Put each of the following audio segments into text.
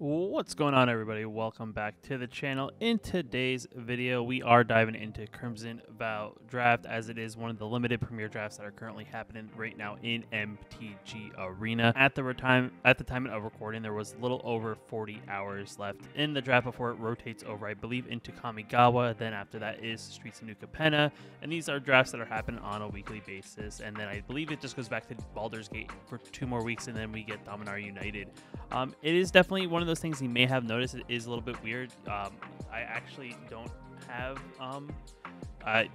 What's going on, everybody? Welcome back to the channel. In today's video, we are diving into Crimson Vow Draft, as it is one of the limited premier drafts that are currently happening right now in MTG Arena. At the time of recording, there was a little over 40 hours left in the draft before it rotates over, I believe, into Kamigawa. Then after that is Streets of New Capenna, and these are drafts that are happening on a weekly basis. And then I believe it just goes back to Baldur's Gate for 2 more weeks, and then we get Dominar United. It is definitely one of those things you may have noticed. It is a little bit weird. I actually don't have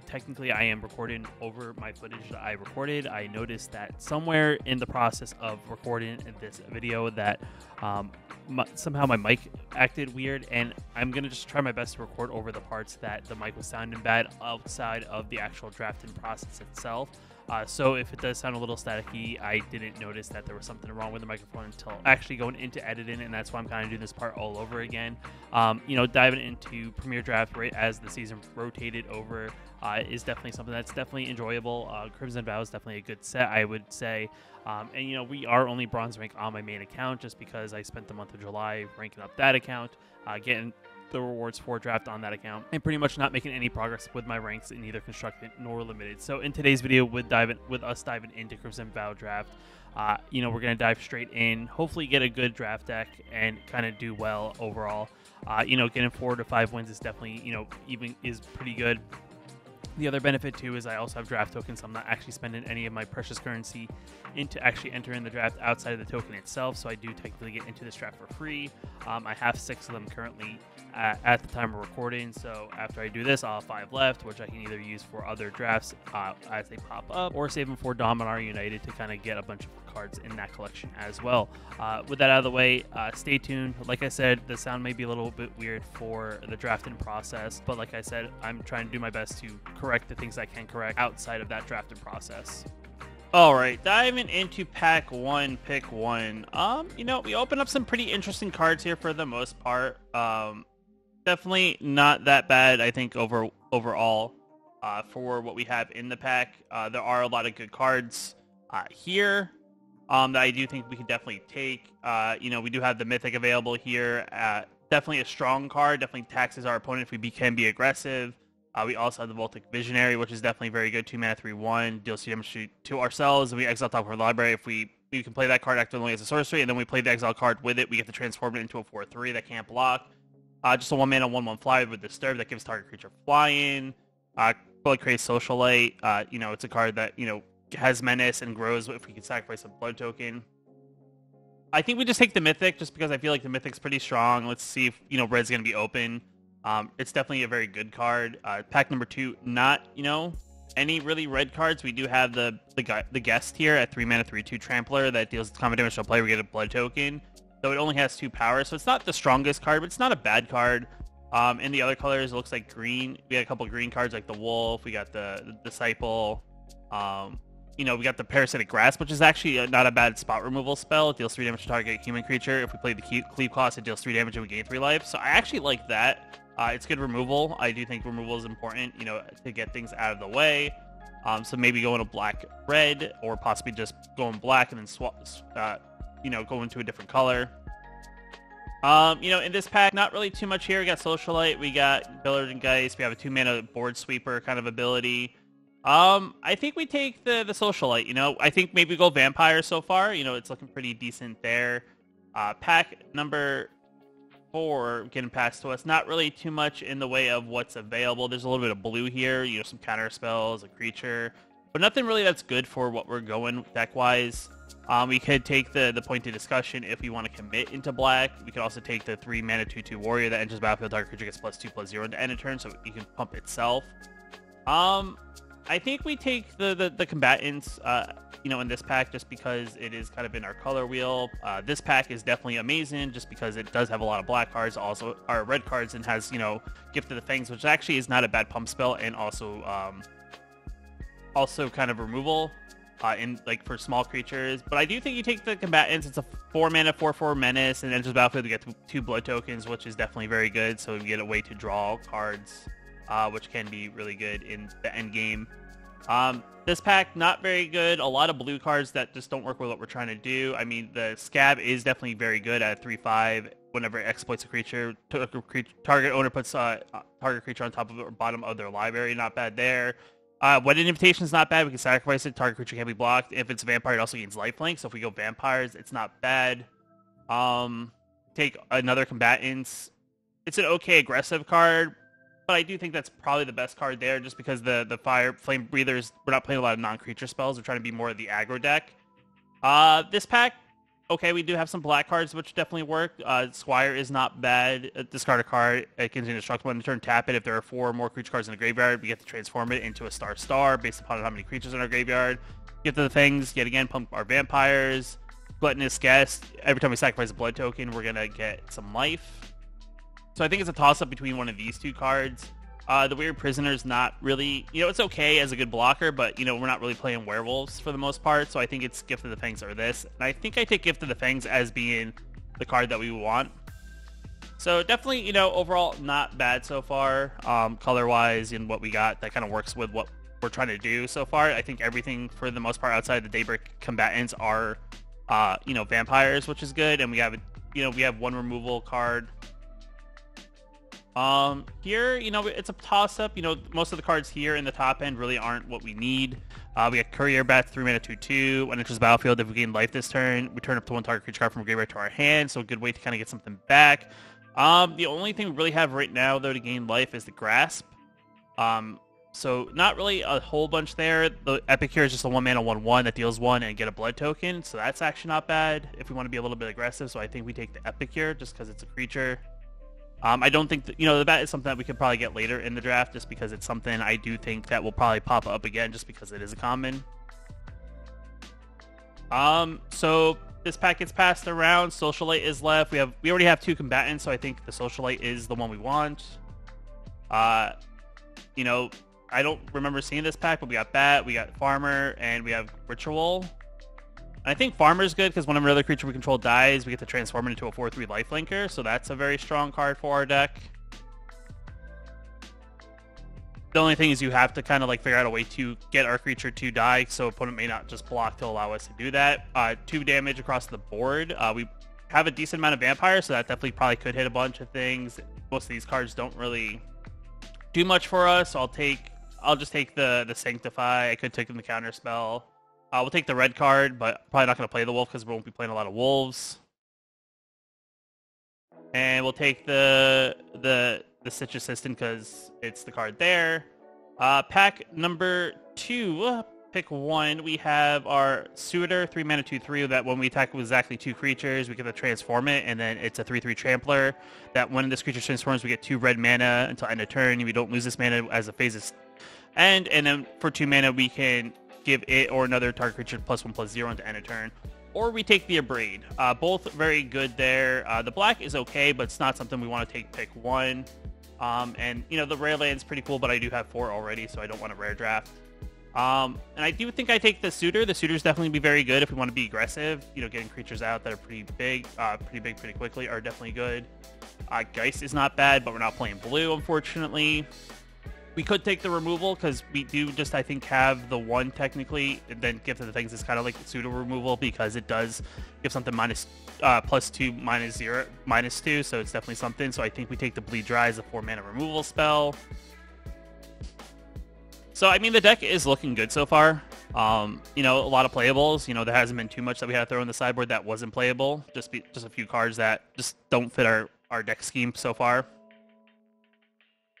technically I am recording over my footage that I recorded. I noticed that somewhere in the process of recording this video that somehow my mic acted weird, and I'm gonna just try my best to record over the parts that the mic was sounding bad outside of the actual drafting process itself. So if it does sound a little staticky, I didn't notice that there was something wrong with the microphone until actually going into editing, and that's why I'm kind of doing this part all over again. Diving into Premier Draft right as the season rotated over is definitely something that's definitely enjoyable. Crimson Vow is definitely a good set, I would say. We are only bronze rank on my main account just because I spent the month of July ranking up that account, getting the rewards for draft on that account, and pretty much not making any progress with my ranks in either constructed nor limited. So in today's video, with us diving into Crimson Vow Draft, we're gonna dive straight in, hopefully get a good draft deck and kind of do well overall. Getting 4 to 5 wins is definitely even is pretty good. The other benefit too is I also have draft tokens, so I'm not actually spending any of my precious currency into actually entering the draft outside of the token itself, so I do technically get into this draft for free. I have 6 of them currently at the time of recording, so after I do this, I'll have 5 left, which I can either use for other drafts as they pop up, or save them for Dominar United to kind of get a bunch of cards in that collection as well. With that out of the way, stay tuned. Like I said, the sound may be a little bit weird for the drafting process, but like I said, I'm trying to do my best to correct the things I can correct outside of that drafting process. All right, diving into pack 1, pick 1. We open up some pretty interesting cards here for the most part. Definitely not that bad, I think, overall for what we have in the pack. There are a lot of good cards here that I do think we can definitely take. We do have the Mythic available here. Definitely a strong card. Definitely taxes our opponent if we can be aggressive. We also have the Voltic Visionary, which is definitely very good. 2 mana, 3/1, deals 3 damage to ourselves, and we exile top of our library. If we can play that card actively as a sorcery, and then we play the exile card with it, we get to transform it into a 4/3 that can't block. Just a 1 mana 1/1 fly with Disturb that gives target creature flying. Blood Craze Socialite. It's a card that has menace and grows if we can sacrifice a blood token. I think we just take the Mythic just because I feel like the Mythic's pretty strong. Let's see if red's gonna be open. It's definitely a very good card. Pack number 2, not any really red cards. We do have the Guest here at 3 mana 3/2 Trampler that deals combat damage to a player. We get a blood token, though it only has 2 power, so it's not the strongest card, but it's not a bad card. In the other colors, it looks like green. We got a couple of green cards like the Wolf. We got the Disciple. We got the Parasitic Grasp, which is actually not a bad spot removal spell. It deals 3 damage to target human creature. If we play the Cleave Claws, it deals 3 damage and we gain 3 life. So I actually like that. It's good removal. I do think removal is important, to get things out of the way. So maybe going to black-red, or possibly just going black and then go into a different color. In this pack, not really too much here. We got Socialite, we got Billard and Geist. We have a 2 mana board sweeper kind of ability. I think we take the Socialite. I think maybe go Vampire so far. It's looking pretty decent there. Pack number 4 getting passed to us. Not really too much in the way of what's available. There's a little bit of blue here, some counter spells, a creature, but nothing really that's good for what we're going deck-wise. We could take the Pointed Discussion if we want to commit into black. We could also take the 3 mana 2/2 Warrior that enters battlefield. Target creature gets +2/+0 into end of turn, so you can pump itself. I think we take the combatants, in this pack just because it is kind of in our color wheel. This pack is definitely amazing just because it does have a lot of black cards, also our red cards, and has Gift of the Fangs, which actually is not a bad pump spell, and also kind of removal for small creatures. But I do think you take the combatants. It's a 4 mana 4/4 menace, and enters battlefield to get 2 blood tokens, which is definitely very good. So you get a way to draw cards, which can be really good in the end game. This pack, not very good. A lot of blue cards that just don't work with what we're trying to do. I mean, the Scab is definitely very good at 3/5. whenever it exploits a creature. Target owner puts target creature on top of or bottom of their library. Not bad there. Wedded Invitation is not bad. We can sacrifice it. Target creature can be blocked. If it's a vampire, it also gains lifelink. So if we go vampires, it's not bad. Take another combatants. It's an okay aggressive card, but I do think that's probably the best card there, just because the fire flame breathers. We're not playing a lot of non-creature spells. We're trying to be more of the aggro deck. This pack, okay, we do have some black cards which definitely work. Squire is not bad. Discard a card. It can instruct one to turn, tap it. If there are 4 or more creature cards in the graveyard, we get to transform it into a star based upon how many creatures in our graveyard. Gift of the Fangs, yet again, pump our vampires. Gluttonous Guest. Every time we sacrifice a blood token, we're gonna get some life. So I think it's a toss-up between one of these 2 cards. The Weird Prisoner is not really, it's okay as a good blocker, but, we're not really playing werewolves for the most part, so I think it's Gift of the Fangs or this. And I think I take Gift of the Fangs as being the card that we want. So definitely, overall, not bad so far, color-wise, and what we got that kind of works with what we're trying to do so far. I think everything, for the most part, outside the Daybreak combatants are, vampires, which is good, and we have, we have 1 removal card. Here, it's a toss-up. Most of the cards here in the top end really aren't what we need. We got Courier Bat, 3 mana, 2/2. When it enters the battlefield, if we gain life this turn, we turn up to 1 target creature card from graveyard to our hand, so a good way to kind of get something back. The only thing we really have right now, though, to gain life is the Grasp. So not really a whole bunch there. The Epic here is just a 1 mana 1/1 that deals 1 and get a blood token, so that's actually not bad if we want to be a little bit aggressive. So I think we take the Epic here just because it's a creature. I don't think that, the bat is something that we could probably get later in the draft, just because it's something I do think that will probably pop up again, just because it is a common. So this pack gets passed around. Socialite is left. We already have 2 combatants, so I think the Socialite is the one we want. I don't remember seeing this pack, but we got Bat, we got Farmer, and we have Ritual. And I think Farmer's good because whenever another creature we control dies, we get to transform it into a 4/3 lifelinker, so that's a very strong card for our deck. The only thing is you have to kind of figure out a way to get our creature to die, so opponent may not just block to allow us to do that. 2 damage across the board. We have a decent amount of vampires, so that definitely probably could hit a bunch of things. Most of these cards don't really do much for us, so I'll just take the Sanctify. I could take the counter spell. We'll take the red card, but probably not going to play the wolf because we won't be playing a lot of wolves. And we'll take the Stitch Assistant because it's the card there. Pack number 2, pick 1. We have our Suitor, 3 mana 2/3. That when we attack with exactly 2 creatures, we get to transform it, and then it's a 3/3 Trampler. That when this creature transforms, we get 2 red mana until end of turn. We don't lose this mana as the phases end, and then for 2 mana we can give it or another target creature +1/+0 into end of turn. Or we take the Abrade. Both very good there. The black is okay, but it's not something we want to take pick 1. And the rare land's pretty cool, but I do have 4 already, so I don't want a rare draft. And I do think I take the Suitor. The Suitors definitely be very good if we want to be aggressive. Getting creatures out that are pretty big pretty quickly are definitely good. Geist is not bad, but we're not playing blue, unfortunately. We could take the removal because we do just, I think, have the 1 technically, and then Gift of the Things is kind of like the pseudo removal because it does give something +2, -0, -2, so it's definitely something. So I think we take the Bleed Dry as a 4 mana removal spell. So I mean, the deck is looking good so far. A lot of playables. There hasn't been too much that we had to throw in the sideboard that wasn't playable. Just a few cards that just don't fit our deck scheme so far.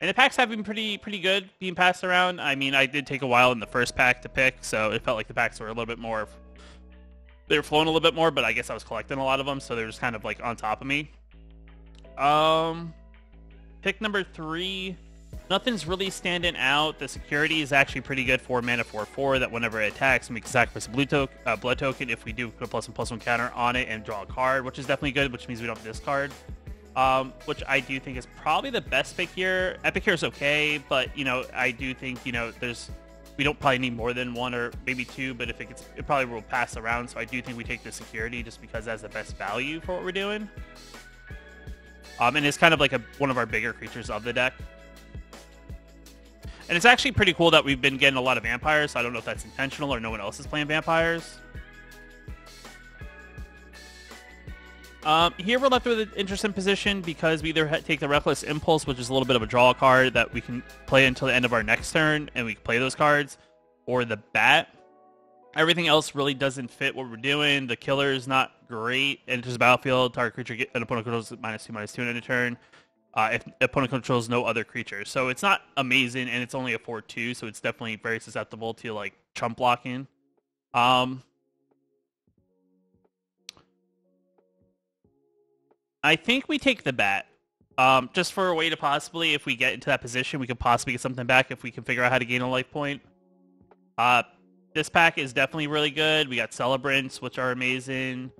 And the packs have been pretty good being passed around. I mean, I did take a while in the first pack to pick, so it felt like the packs were a little bit more... They were flowing a little bit more, but I guess I was collecting a lot of them, so they're just kind of on top of me. Pick number 3. Nothing's really standing out. The security is actually pretty good. 4 mana, 4/4, that whenever it attacks, we can sacrifice a blood token if we do put a +1/+1 counter on it and draw a card, which is definitely good, which means we don't discard. Which I do think is probably the best pick here. Epic here is okay, but I do think we don't probably need more than 1 or maybe 2, but if it probably will pass around. So I do think we take the security just because that's the best value for what we're doing. And it's kind of like one of our bigger creatures of the deck. And it's actually pretty cool that we've been getting a lot of vampires. So I don't know if that's intentional or no one else is playing vampires. Here we're left with an interesting position because we either take the Reckless Impulse, which is a little bit of a draw card that we can play until the end of our next turn, and we can play those cards, or the Bat. Everything else really doesn't fit what we're doing. The Killer is not great. Enters the battlefield, target creature an opponent controls -2/-2 in a turn. If the opponent controls no other creatures. So it's not amazing, and it's only a 4/2, so it's definitely very susceptible to like chump blocking. I think we take the Bat. Just for a way to possibly, if we get into that position, we could possibly get something back if we can figure out how to gain a life point. This pack is definitely really good. We got Celebrants, which are amazing.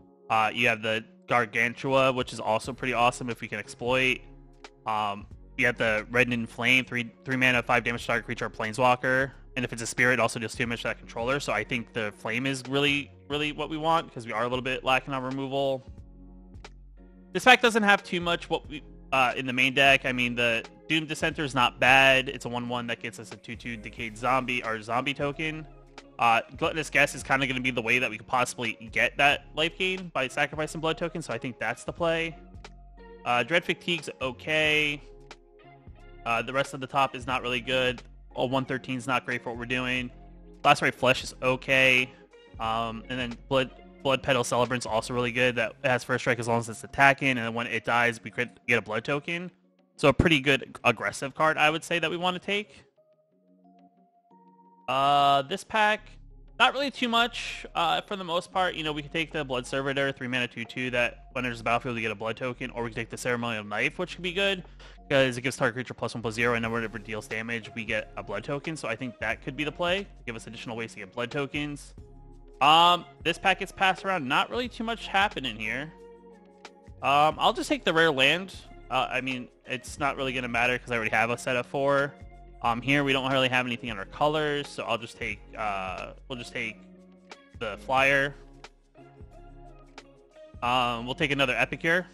You have the Gargantua, which is also pretty awesome if we can exploit. You have the Reddening Flame, 3 mana, 5 damage to target creature or planeswalker. And if it's a spirit, it also deals 2 damage to that controller. So I think the Flame is really, really what we want because we are a little bit lacking on removal. This pack doesn't have too much what we in the main deck. I mean, the Doom Dissenter is not bad. It's a 1/1 that gets us a 2/2 Decayed Zombie, our zombie token. Gluttonous Guest is kind of going to be the way that we could possibly get that life gain by sacrificing blood tokens, so I think that's the play. Dread Fatigue's okay. The rest of the top is not really good. 113 is not great for what we're doing. Lacerated Flesh is okay. And then Blood Petal Celebrant's also really good. That has first strike as long as it's attacking, and then when it dies, we could get a blood token. So a pretty good aggressive card, I would say, that we want to take. This pack, not really too much for the most part. You know, we could take the Blood Servitor, 3 mana 2/2 that when there's a battlefield we get a blood token, or we could take the Ceremonial Knife, which could be good because it gives target creature +1/+0, and then whenever it deals damage, we get a blood token. So I think that could be the play to give us additional ways to get blood tokens. This pack gets passed around. Not really too much happening here. I'll just take the rare land. I mean, it's not really going to matter because I already have a set of 4. Here we don't really have anything in our colors, so I'll just take, we'll just take the flyer. We'll take another Epicure.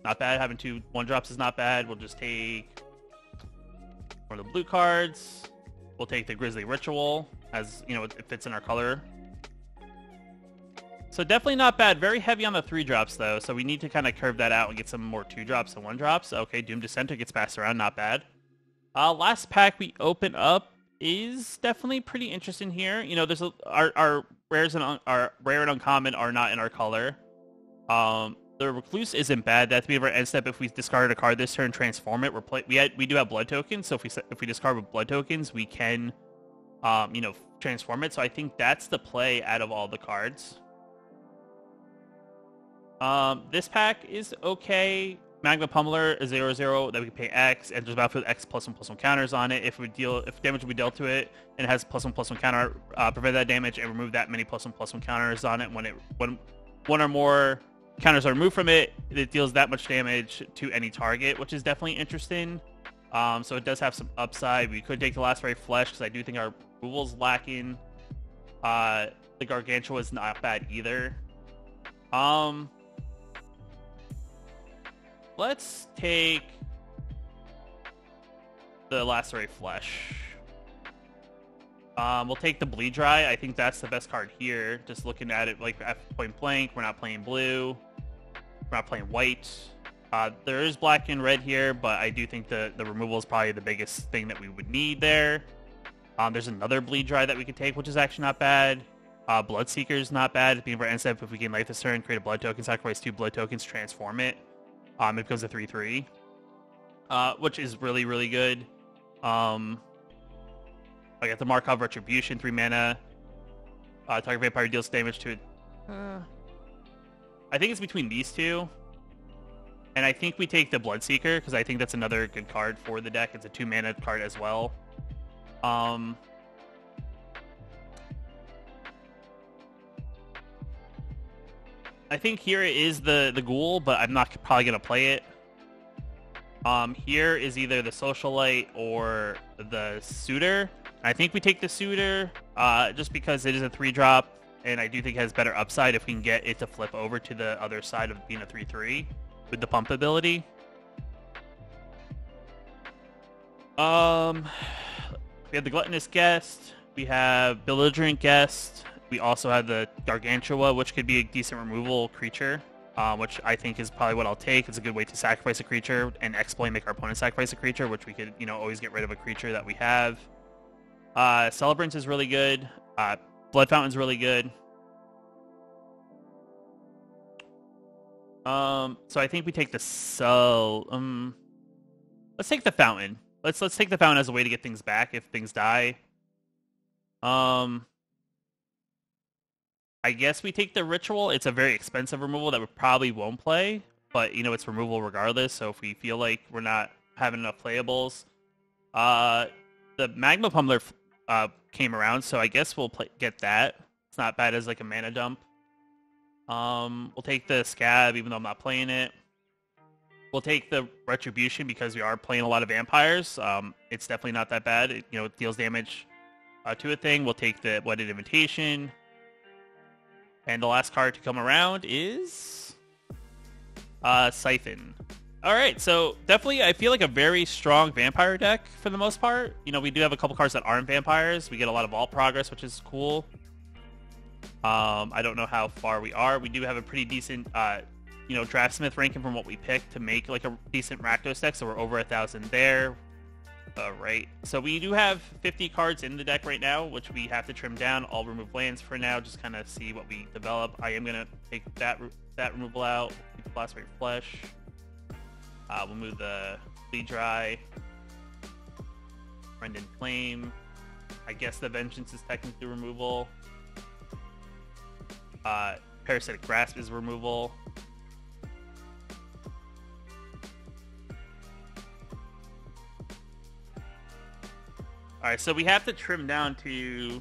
Not bad. Having 2 1-drops is not bad. We'll just take one of the blue cards. We'll take the Grisly Ritual, as, you know, it fits in our color. So definitely not bad. Very heavy on the 3-drops, though, so we need to kind of curve that out and get some more 2-drops and 1-drops. Okay, Doom Dissenter gets passed around. Not bad. Last pack we open up is definitely pretty interesting here. You know, there's our rares and our rare and uncommon are not in our color. The Recluse isn't bad. That's be our end step. If we discarded a card this turn, transform it. We do have blood tokens, so if we discard with blood tokens, we can, you know, transform it. So I think that's the play out of all the cards. This pack is okay. Magma Pummeler is 0/0 that we can pay X, and there's battlefield X +1/+1 counters on it. If damage will be dealt to it, and it has +1/+1 counter, prevent that damage and remove that many +1/+1 counters on it. When one or more counters are removed from it, it deals that much damage to any target, which is definitely interesting. So it does have some upside. We could take the Lacerated Flesh because I do think our removal's lacking. The Gargantua is not bad either. Let's take the Lacerated Flesh. We'll take the Bleed Dry. I think that's the best card here. Just looking at it like at point blank, we're not playing blue. We're not playing white. There is black and red here, but I do think the removal is probably the biggest thing that we would need there. There's another Bleed Dry that we could take, which is actually not bad. Bloodseeker is not bad. Being for end step, if we gain life this turn, create a blood token, sacrifice 2 blood tokens, transform it. It becomes a 3/3, which is really, really good. I got the Markov Retribution, 3 mana. Target vampire deals damage to it. I think it's between these two. And I think we take the Bloodseeker, because I think that's another good card for the deck. It's a 2 mana card as well. I think here is the Ghoul, but I'm not probably going to play it. Here is either the Socialite or the Suitor. I think we take the Suitor, just because it is a 3-drop, and I do think it has better upside if we can get it to flip over to the other side of being a 3/3 with the pump ability. We have the Gluttonous Guest. We have Belligerent Guest. We also have the Gargantua, which could be a decent removal creature. which I think is probably what I'll take. It's a good way to sacrifice a creature and exploit, make our opponent sacrifice a creature, which we could, always get rid of a creature that we have. Celebrant is really good. Blood Fountain's really good. So I think we take the let's take the Fountain. Let's take the Fountain as a way to get things back if things die. I guess we take the Ritual. It's a very expensive removal that we probably won't play, but it's removal regardless. So if we feel like we're not having enough playables, the Magma Pummeler came around, so I guess we'll get that. It's not bad as like a mana dump. We'll take the Scab, even though I'm not playing it. We'll take the Retribution because we are playing a lot of vampires. It's definitely not that bad. It deals damage to a thing. We'll take the Wedded Invitation. And the last card to come around is Siphon. All right, so definitely I feel like a very strong vampire deck for the most part. We do have a couple cards that aren't vampires. We get a lot of Vault Progress, which is cool. I don't know how far we are. We do have a pretty decent, Draftsmith ranking from what we picked to make like a decent Rakdos deck, so we're over 1,000 there. All right, so we do have 50 cards in the deck right now, which we have to trim down. I'll remove lands for now, just kind of see what we develop. I am gonna take that removal out. Blast Rate Flesh. We'll move the Bleed Dry. Rendon Flame. I guess the Vengeance is technically removal. Parasitic Grasp is removal. Alright, so we have to trim down to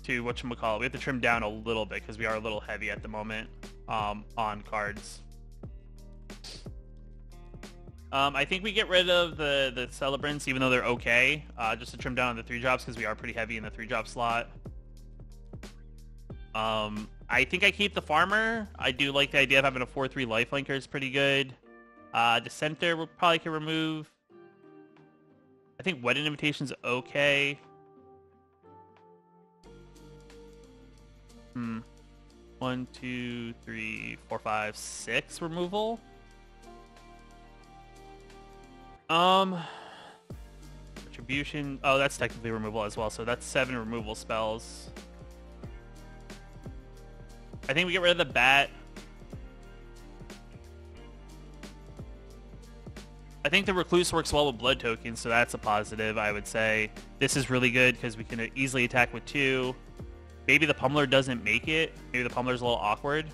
whatchamacallit. We have to trim down a little bit because we are a little heavy at the moment on cards. I think we get rid of the Celebrants, even though they're okay, just to trim down on the 3-drops because we are pretty heavy in the 3-drop slot. I think I keep the Farmer. I do like the idea of having a 4/3 lifelinker. It's pretty good. Dissenter we probably can remove. I think Wedded Invitation's okay. 1, 2, 3, 4, 5, 6 removal. Retribution. Oh, that's technically removal as well, so that's 7 removal spells. I think we get rid of the Bat. I think the Recluse works well with blood tokens, so that's a positive, I would say. This is really good because we can easily attack with 2. Maybe the Pummeler doesn't make it. Maybe the Pummeler's a little awkward.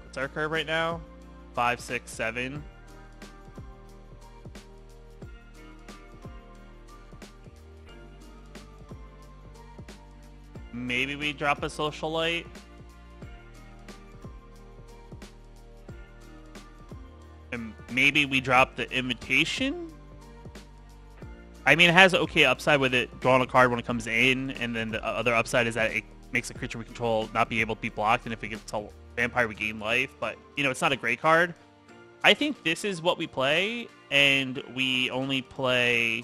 What's our curve right now? 5, 6, 7. Maybe we drop a Socialite. And maybe we drop the Invitation. I mean, it has okay upside with it drawing a card when it comes in, and then the other upside is that it makes a creature we control not be able to be blocked, and if we get to Vampire, we gain life. But, it's not a great card. I think this is what we play, and we only play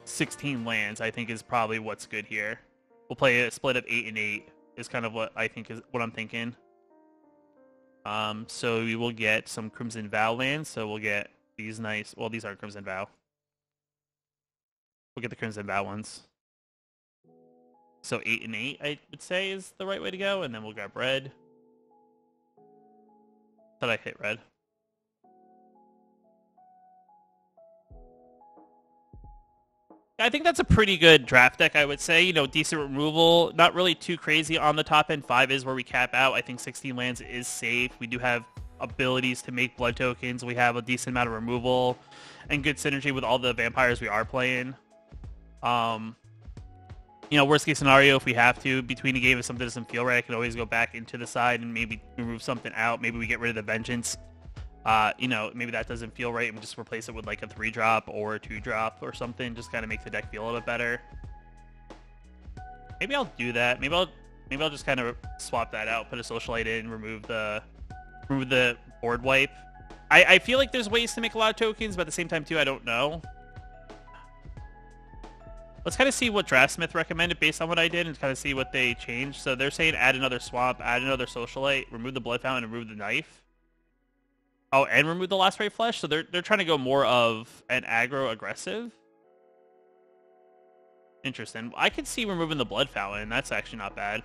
16 lands, I think, is probably what's good here. We'll play a split of 8 and 8 is kind of what I think is what I'm thinking. So we will get some Crimson Vow lands. So we'll get these nice. Well, these aren't Crimson Vow. We'll get the Crimson Vow ones. So 8 and 8, I would say, is the right way to go, and then we'll grab red. Thought I hit red. I think that's a pretty good draft deck, I would say. Decent removal. Not really too crazy on the top end. 5 is where we cap out. I think 16 lands is safe. We do have abilities to make blood tokens. We have a decent amount of removal and good synergy with all the vampires we are playing. Worst case scenario, if we have to, between the game, if something doesn't feel right, I can always go back into the side and maybe remove something out. Maybe we get rid of the Vengeance. Maybe that doesn't feel right and we just replace it with like a 3-drop or a 2-drop or something. Just kind of make the deck feel a little bit better. Maybe I'll do that. Maybe I'll just kind of swap that out, put a Socialite in, remove the board wipe. I feel like there's ways to make a lot of tokens, but at the same time, too, I don't know. Let's kind of see what Draftsmith recommended based on what I did and kind of see what they changed. So they're saying add another swamp, add another socialite, remove the blood fountain, and remove the knife. Oh, and remove the last ray flesh. So they're trying to go more of an aggro aggressive. Interesting. I could see removing the blood fountain. That's actually not bad.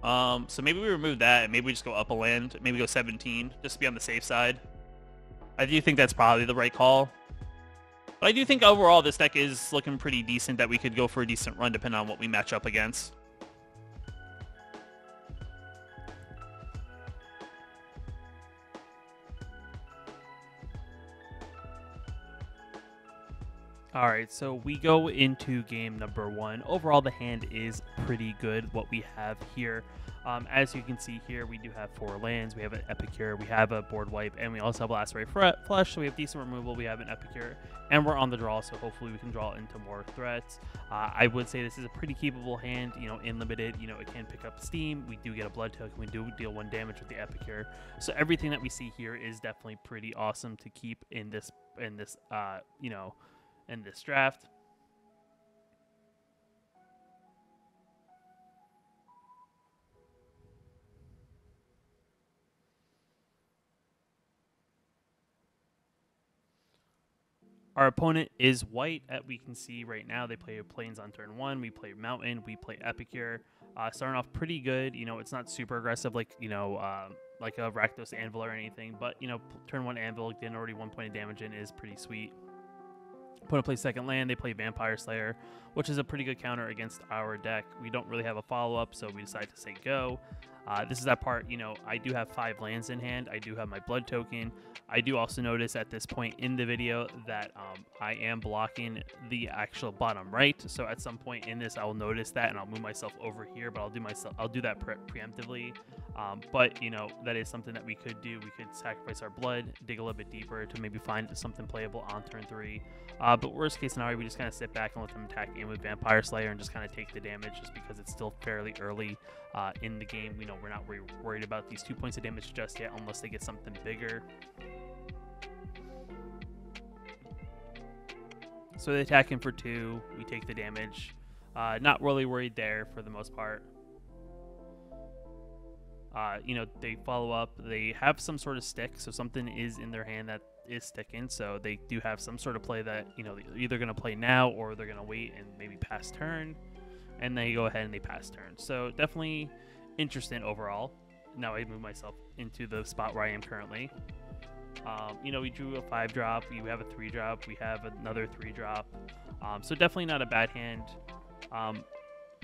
So maybe we remove that and maybe we just go up a land. Maybe go 17 just to be on the safe side. I do think that's probably the right call. But I do think overall this deck is looking pretty decent, that we could go for a decent run depending on what we match up against. All right, so we go into game number 1. Overall, the hand is pretty good, what we have here. As you can see here, we do have 4 lands, we have an Epicure, we have a board wipe, and we also have Last Ray Flush, so we have decent removal, we have an Epicure, and we're on the draw, so hopefully we can draw into more threats. I would say this is a pretty keepable hand, you know, in limited, you know, it can pick up steam, we do get a blood token, we do deal 1 damage with the Epicure, so everything that we see here is definitely pretty awesome to keep in this you know, in this draft. Our opponent is white. We can see right now they play Plains on turn 1. We play Mountain. We play Epicure. Starting off pretty good. You know, it's not super aggressive like, you know, like a Rakdos Anvil or anything. But, you know, turn 1 Anvil, getting already 1 point of damage in is pretty sweet. Opponent plays second land. They play Vampire Slayer, which is a pretty good counter against our deck. We don't really have a follow-up, so we decide to say go. This is that part, you know, I do have 5 lands in hand. I do have my blood token. I do also notice at this point in the video that I am blocking the actual bottom right. So at some point in this, I will notice that and I'll move myself over here, but I'll do that preemptively. But, you know, that is something that we could do. We could sacrifice our blood, dig a little bit deeper to maybe find something playable on turn 3. But worst case scenario, we just kind of sit back and let them attack in with Vampire Slayer and just kind of take the damage just because it's still fairly early in the game. You know, we're not worried about these 2 points of damage just yet unless they get something bigger. So they attack in for 2. We take the damage. Not really worried there for the most part. You know, they follow up. They have some sort of stick, so something is in their hand that is sticking. So they do have some sort of play that, you know, they're either going to play now or they're going to wait and maybe pass turn. And they go ahead and they pass turn. So definitely interesting overall. Now I move myself into the spot where I am currently. You know, we drew a 5-drop. We have a 3-drop. We have another 3-drop. So definitely not a bad hand.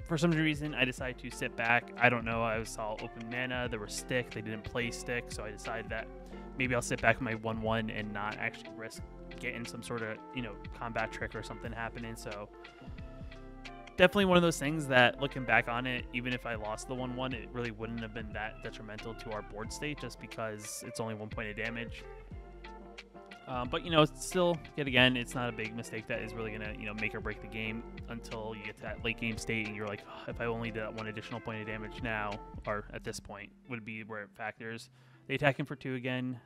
For some reason, I decided to sit back. I don't know. I saw open mana. There was stick. They didn't play stick. So I decided that maybe I'll sit back with my 1/1 and not actually risk getting some sort of, you know, combat trick or something happening. So definitely one of those things that, looking back on it, even if I lost the 1/1, it really wouldn't have been that detrimental to our board state just because it's only 1 point of damage. But, you know, still, yet again, it's not a big mistake that is really going to, you know, make or break the game until you get to that late game state and you're like, oh, if I only did that 1 additional point of damage now, or at this point, would be where it factors. They attack him for 2 again.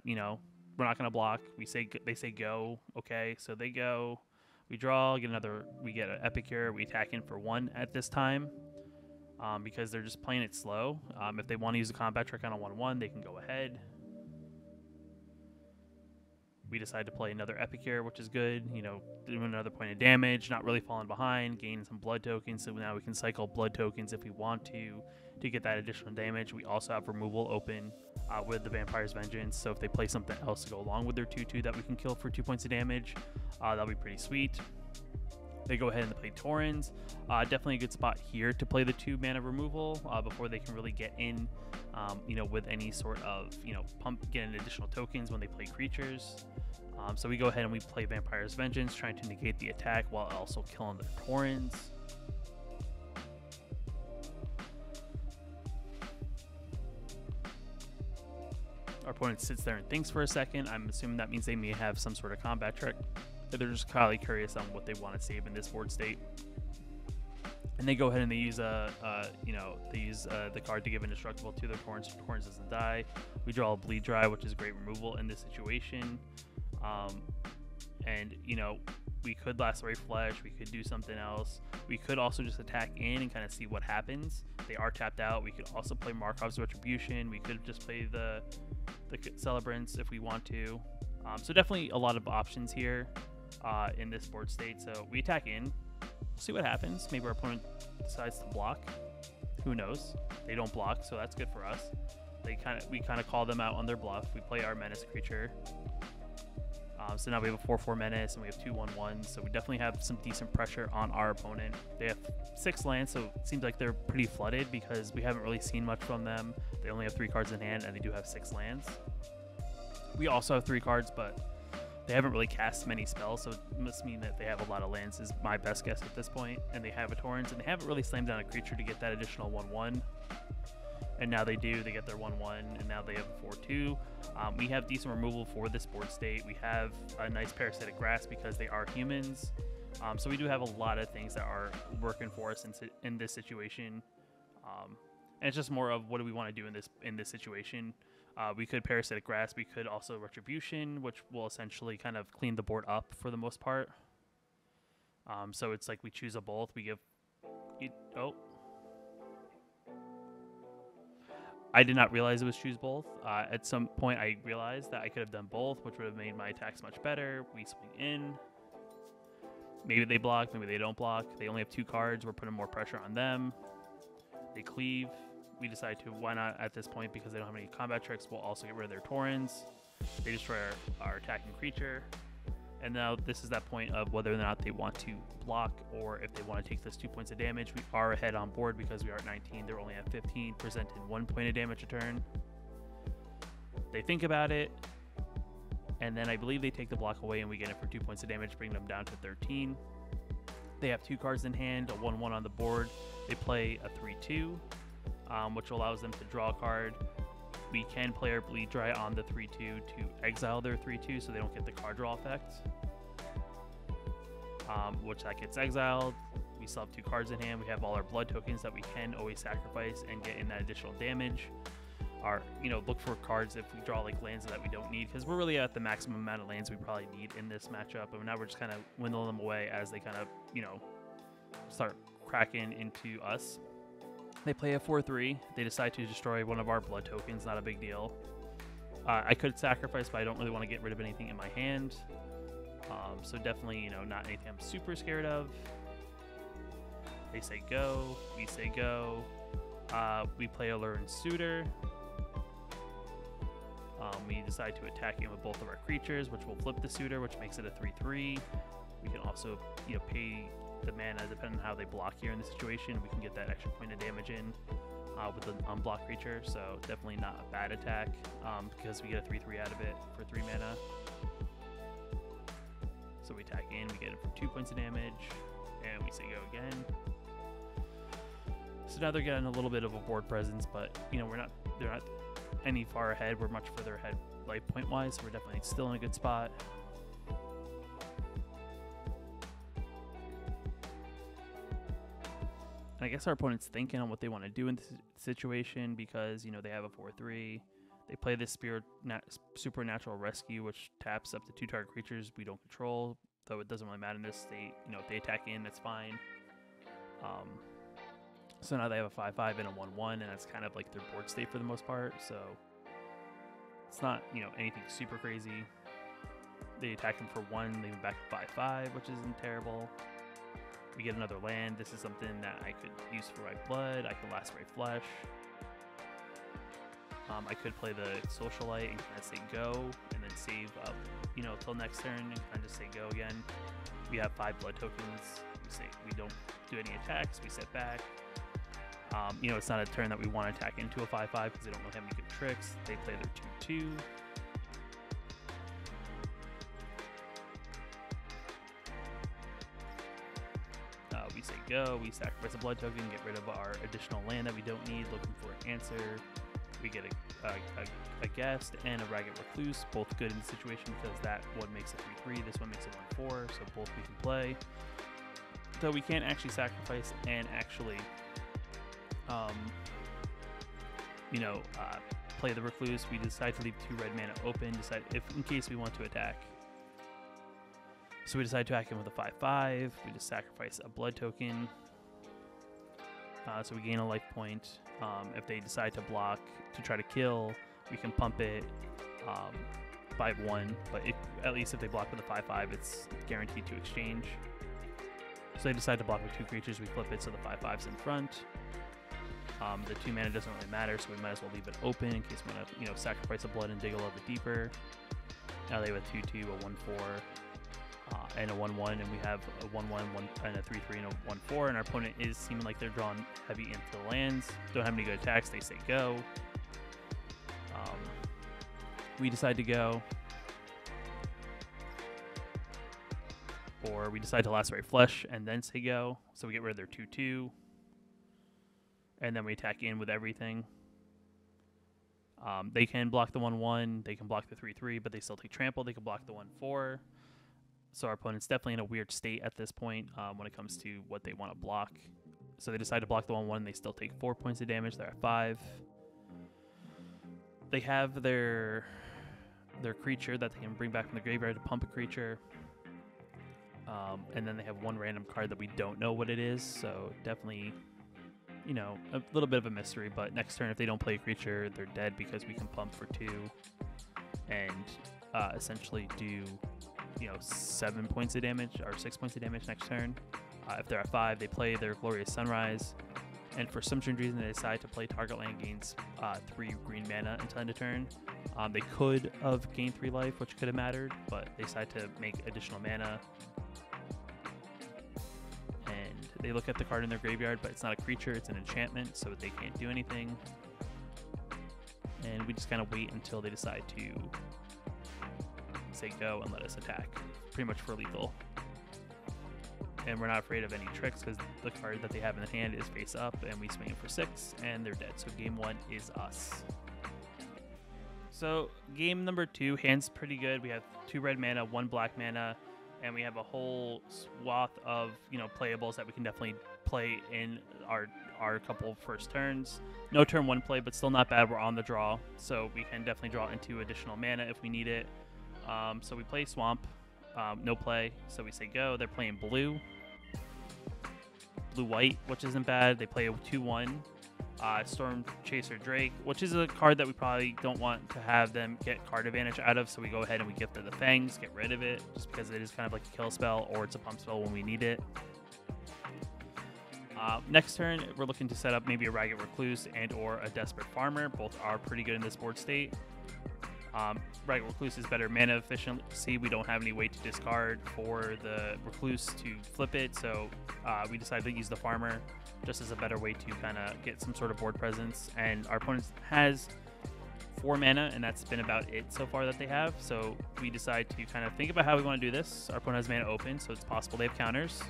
You know, we're not going to block. They say go. Okay, so they go. We draw, we get an Epicure. We attack in for 1 at this time because they're just playing it slow. If they want to use a combat trick on a 1/1, they can go ahead. We decide to play another Epicure, which is good. You know, doing another point of damage, not really falling behind, gaining some blood tokens. So now we can cycle blood tokens if we want to get that additional damage. We also have removal open with the Vampire's Vengeance. So if they play something else to go along with their 2/2 that we can kill for 2 points of damage, that'll be pretty sweet. They go ahead and play Torrens. Definitely a good spot here to play the 2 mana removal before they can really get in, you know, with any sort of, you know, getting additional tokens when they play creatures. So we go ahead and we play Vampire's Vengeance, trying to negate the attack while also killing the Torrens. Our opponent sits there and thinks for a second. I'm assuming that means they may have some sort of combat trick. They're just probably curious on what they want to save in this board state. And they go ahead and they use the card to give indestructible to their Torrents. So Torrents doesn't die. We draw a Bleed Dry, which is great removal in this situation. And we could Last Ray Flesh. We could do something else. We could also just attack in and kind of see what happens. They are tapped out. We could also play Markov's Retribution. We could just play the Celebrants if we want to. So definitely a lot of options here in this board state. So we attack in. See what happens. Maybe our opponent decides to block. Who knows? They don't block, so that's good for us. We kind of call them out on their bluff. We play our Menace creature. So now we have a 4/4 Menace and we have 2/1/1. So we definitely have some decent pressure on our opponent. They have 6 lands, so it seems like they're pretty flooded because we haven't really seen much from them. They only have 3 cards in hand, and they do have 6 lands. We also have 3 cards, but they haven't really cast many spells, so it must mean that they have a lot of lands is my best guess at this point. And they have a Torrents, and they haven't really slammed down a creature to get that additional 1/1. And now they do. They get their 1/1, and now they have a 4/2. We have decent removal for this board state. We have a nice Parasitic Grasp because they are humans. So we do have a lot of things that are working for us in this situation. And it's just more of what do we want to do in this situation. We could Parasitic Grasp. We could also Retribution, which will essentially kind of clean the board up for the most part. So it's like we choose a both. We give... I did not realize it was choose both. At some point, I realized that I could have done both, which would have made my attacks much better. We swing in. Maybe they block. Maybe they don't block. They only have 2 cards. We're putting more pressure on them. They cleave. We decide to, why not at this point, because they don't have any combat tricks, we'll also get rid of their Torrents. They destroy our attacking creature. And now this is that point of whether or not they want to block or if they want to take this 2 points of damage. We are ahead on board because we are at 19. They're only at 15, presented 1 point of damage a turn. They think about it, and then I believe they take the block away and we get it for 2 points of damage, bringing them down to 13. They have 2 cards in hand, a 1/1 on the board. They play a 3/2. Which allows them to draw a card. We can play our Bleed Dry on the 3/2 to exile their 3/2 so they don't get the card draw effect. Which that gets exiled. We still have 2 cards in hand. We have all our blood tokens that we can always sacrifice and get in that additional damage. Look for cards if we draw like lands that we don't need, because we're really at the maximum amount of lands we probably need in this matchup. And now we're just kind of dwindling them away as they kind of, start cracking into us. They play a 4/3. They decide to destroy one of our blood tokens. Not a big deal. I could sacrifice, but I don't really want to get rid of anything in my hand. So definitely, not anything I'm super scared of. They say go. We say go. We play Alluring Suitor. We decide to attack in with both of our creatures, which will flip the Suitor, which makes it a 3/3. We can also, pay the mana depending on how they block here in this situation. We can get that extra point of damage in with an unblocked creature, so definitely not a bad attack because we get a 3/3 out of it for 3 mana. So we attack in, we get it for 2 points of damage, and we say go again. So now they're getting a little bit of a board presence, but they're not any far ahead. We're much further ahead life point wise, so we're definitely still in a good spot. And I guess our opponent's thinking on what they want to do in this situation because, they have a 4/3. They play this Supernatural Rescue, which taps up to 2 target creatures we don't control, though it doesn't really matter in this state. If they attack in, that's fine. So now they have a 5/5 and a 1/1, and that's kind of like their board state for the most part. So it's not, anything super crazy. They attack them for 1, leave them back to 5/5, which isn't terrible. We get another land. This is something that I could use for my blood. I could Last Ray Flesh. I could play the Socialite and kind of say go, and then save up, till next turn and kind of just say go again. We have 5 blood tokens. We don't do any attacks. We sit back. It's not a turn that we want to attack into a 5/5 because they don't really have any good tricks. They play their 2/2. We say go, we sacrifice a blood token, get rid of our additional land that we don't need, looking for an answer. We get a Guest and a Ragged Recluse, both good in the situation because that one makes a 3/3, this one makes a 1/4, so both we can play. So we can't actually sacrifice and actually, play the Recluse. We decide to leave 2 red mana open, in case we want to attack. So we decide to attack him with a 5/5. We just sacrifice a blood token. So we gain a life point. If they decide to block to try to kill, we can pump it 5/1. But at least if they block with a 5/5, it's guaranteed to exchange. So they decide to block with 2 creatures. We flip it so the 5/5's in front. The 2 mana doesn't really matter, so we might as well leave it open in case we want to, sacrifice a blood and dig a little bit deeper. Now they have a 2/2, a 1/4. And a 1/1, and we have a 1/1, and a 3/3, and a 1/4, and our opponent is seeming like they're drawn heavy into the lands. Don't have any good attacks. They say go. We decide to go, or we decide to Lacerate Flesh and then say go. So we get rid of their 2/2, and then we attack in with everything. They can block the 1/1. They can block the 3/3, but they still take trample. They can block the 1/4. So our opponent's definitely in a weird state at this point when it comes to what they want to block. So they decide to block the 1/1. They still take 4 points of damage. They're at 5. They have their creature that they can bring back from the graveyard to pump a creature. And then they have 1 random card that we don't know what it is. So definitely, a little bit of a mystery. But next turn, if they don't play a creature, they're dead because we can pump for 2 and essentially do 7 points of damage or 6 points of damage next turn. If they're at 5, they play their Glorious Sunrise, and for some strange reason they decide to play target land gains 3 green mana until end of turn. They could have gained 3 life, which could have mattered, but they decide to make additional mana. And they look at the card in their graveyard, but it's not a creature, it's an enchantment, so they can't do anything. And we just kind of wait until they decide to say go and let us attack, pretty much for lethal. And we're not afraid of any tricks because the card that they have in the hand is face up, and we swing it for 6 and they're dead. So game 1 is us. So game number 2, hand's pretty good. We have 2 red mana, 1 black mana, and we have a whole swath of playables that we can definitely play in our couple first turns. No turn 1 play, but still not bad. We're on the draw, so we can definitely draw into additional mana if we need it. So we play Swamp, no play, so we say go. They're playing blue-white, which isn't bad. They play a 2/1, Storm Chaser Drake, which is a card that we probably don't want to have them get card advantage out of, so we go ahead and we gift her the Fangs, get rid of it, just because it is kind of like a kill spell, or it's a pump spell when we need it. Next turn, we're looking to set up maybe a Ragged Recluse and or a Desperate Farmer. Both are pretty good in this board state. Ragged Recluse is better mana efficiency. We don't have any way to discard for the Recluse to flip it, so we decided to use the Farmer just as a better way to kind of get some sort of board presence. And our opponent has 4 mana, and that's been about it so far that they have. So we decide to kind of think about how we want to do this. Our opponent has mana open, so it's possible they have counters.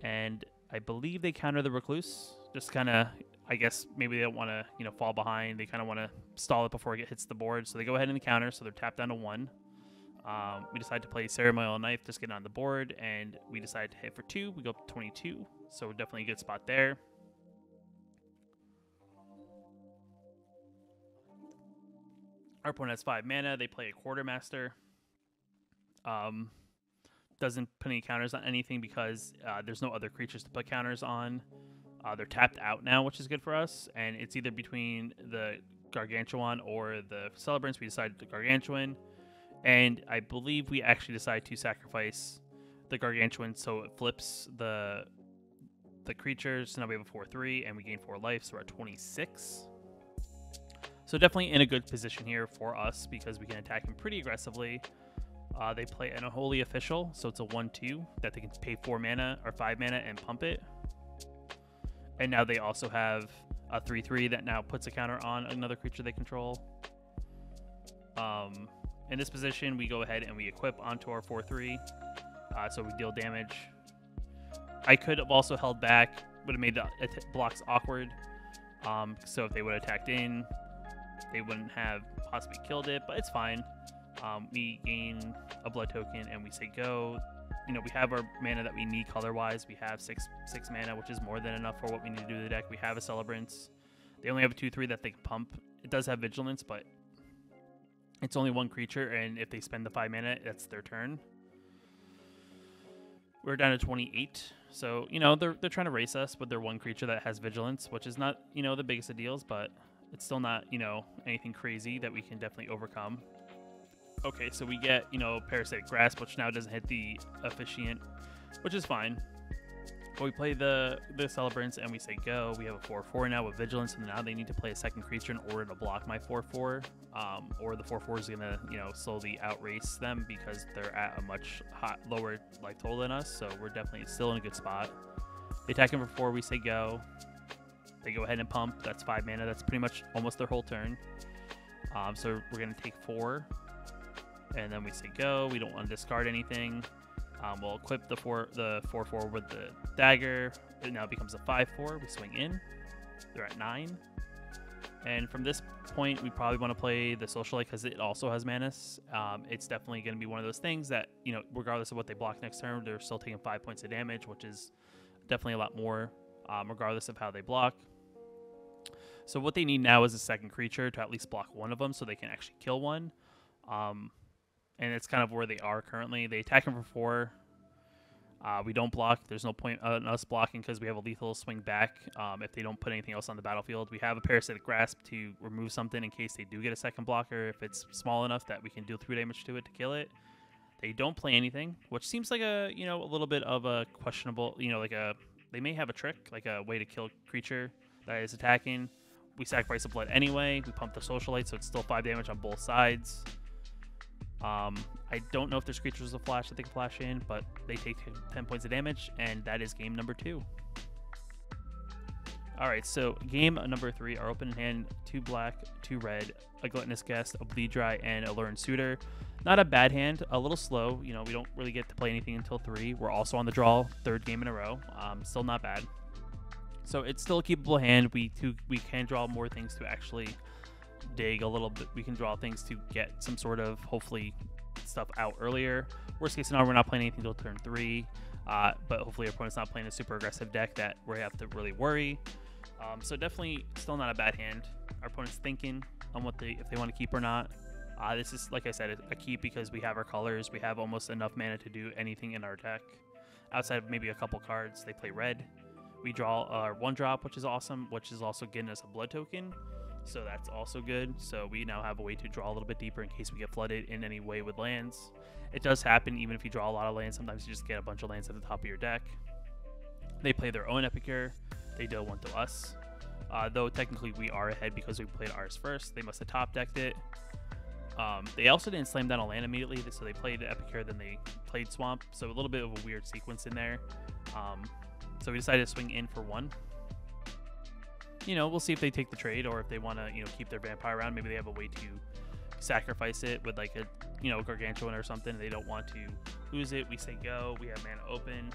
And I believe they counter the Recluse. Just kind of, I guess maybe they don't want to, fall behind. They kind of want to stall it before it hits the board. So they go ahead and counter, so they're tapped down to 1. We decide to play Ceremonial Knife, just get on the board, and we decide to hit for 2. We go up to 22, so definitely a good spot there. Our opponent has 5 mana. They play a Quartermaster. Doesn't put any counters on anything because there's no other creatures to put counters on. They're tapped out now, which is good for us, and it's either between the Gargantuan or the Celebrants. We decided the Gargantuan, and I believe we actually decide to sacrifice the Gargantuan so it flips the creatures. So now we have a 4/3, and we gain 4 life, so we're at 26. So definitely in a good position here for us because we can attack him pretty aggressively. They play an Unholy Official, so it's a 1/2 that they can pay 4 mana or 5 mana and pump it. And now they also have a 3/3 that now puts a counter on another creature they control. In this position, we go ahead and we equip onto our 4/3, so we deal damage. I could have also held back, would have made the blocks awkward. So if they would have attacked in, they wouldn't have possibly killed it, but it's fine. We gain a blood token and we say go. you know, we have our mana that we need color-wise. We have six mana, which is more than enough for what we need to do to the deck. We have a Celebrants. They only have a 2/3 that they can pump. It does have Vigilance, but it's only one creature, and if they spend the 5 mana, that's their turn. We're down to 28, so, you know, they're trying to race us with their one creature that has Vigilance, which is not, you know, the biggest of deals, but it's still not, you know, anything crazy that we can definitely overcome. Okay, so we get, you know, Parasitic Grasp, which now doesn't hit the Officiant, which is fine. But we play the Celebrants and we say go. We have a 4/4 now with Vigilance, and now they need to play a second creature in order to block my 4/4. Or the 4/4 is gonna, you know, slowly outrace them because they're at a much lower life total than us. So we're definitely still in a good spot. They attack him for 4. We say go. They go ahead and pump. That's 5 mana. That's pretty much almost their whole turn. So we're gonna take 4, and then we say go. We don't want to discard anything. We'll equip the 4/4 with the dagger. It now becomes a 5/4. We swing in. They're at 9. And from this point, we probably want to play the Socialite because it also has Manus. It's definitely going to be one of those things that, you know, regardless of what they block next turn, they're still taking 5 points of damage, which is definitely a lot more, regardless of how they block. So what they need now is a second creature to at least block one of them so they can actually kill one. And it's kind of where they are currently. They attack him for 4. We don't block. There's no point in us blocking because we have a lethal swing back if they don't put anything else on the battlefield. We have a Parasitic Grasp to remove something in case they do get a second blocker, if it's small enough that we can deal 3 damage to it to kill it. They don't play anything, which seems like a, you know, a little bit of a questionable, you know, like they may have a trick, like a way to kill a creature that is attacking. We sacrifice the blood anyway. We pump the Socialite, so it's still 5 damage on both sides. I don't know if there's creatures with flash that they can flash in, but they take 10 points of damage, and that is game number 2. Alright, so game number 3, our open hand, 2 black, 2 red, a Gluttonous Guest, a Bleed Dry, and a Luring Suitor. Not a bad hand, a little slow. You know, we don't really get to play anything until 3. We're also on the draw, 3rd game in a row. Still not bad. So it's still a keepable hand. We can draw more things to actually dig a little bit. We can draw things to get some sort of, hopefully, stuff out earlier. Worst case scenario, we're not playing anything until turn 3, but hopefully our opponent's not playing a super aggressive deck that we have to really worry. So definitely still not a bad hand. Our opponent's thinking on what if they want to keep or not. This is, like I said, a keep because we have our colors. We have almost enough mana to do anything in our deck. Outside of maybe a couple cards, they play red. We draw our 1-drop, which is awesome, which is also getting us a blood token. So that's also good. So we now have a way to draw a little bit deeper in case we get flooded in any way with lands. It does happen even if you draw a lot of lands. Sometimes you just get a bunch of lands at the top of your deck. They play their own Epicure. They deal 1 to us. Though technically we are ahead because we played ours first. They must have top decked it. They also didn't slam down a land immediately, so they played Epicure, then they played Swamp. So a little bit of a weird sequence in there. So we decided to swing in for 1. You know, we'll see if they take the trade or if they want to, you know, keep their vampire around. Maybe they have a way to sacrifice it with like a, you know, Gargantuan or something. They don't want to lose it. We say go. We have mana open.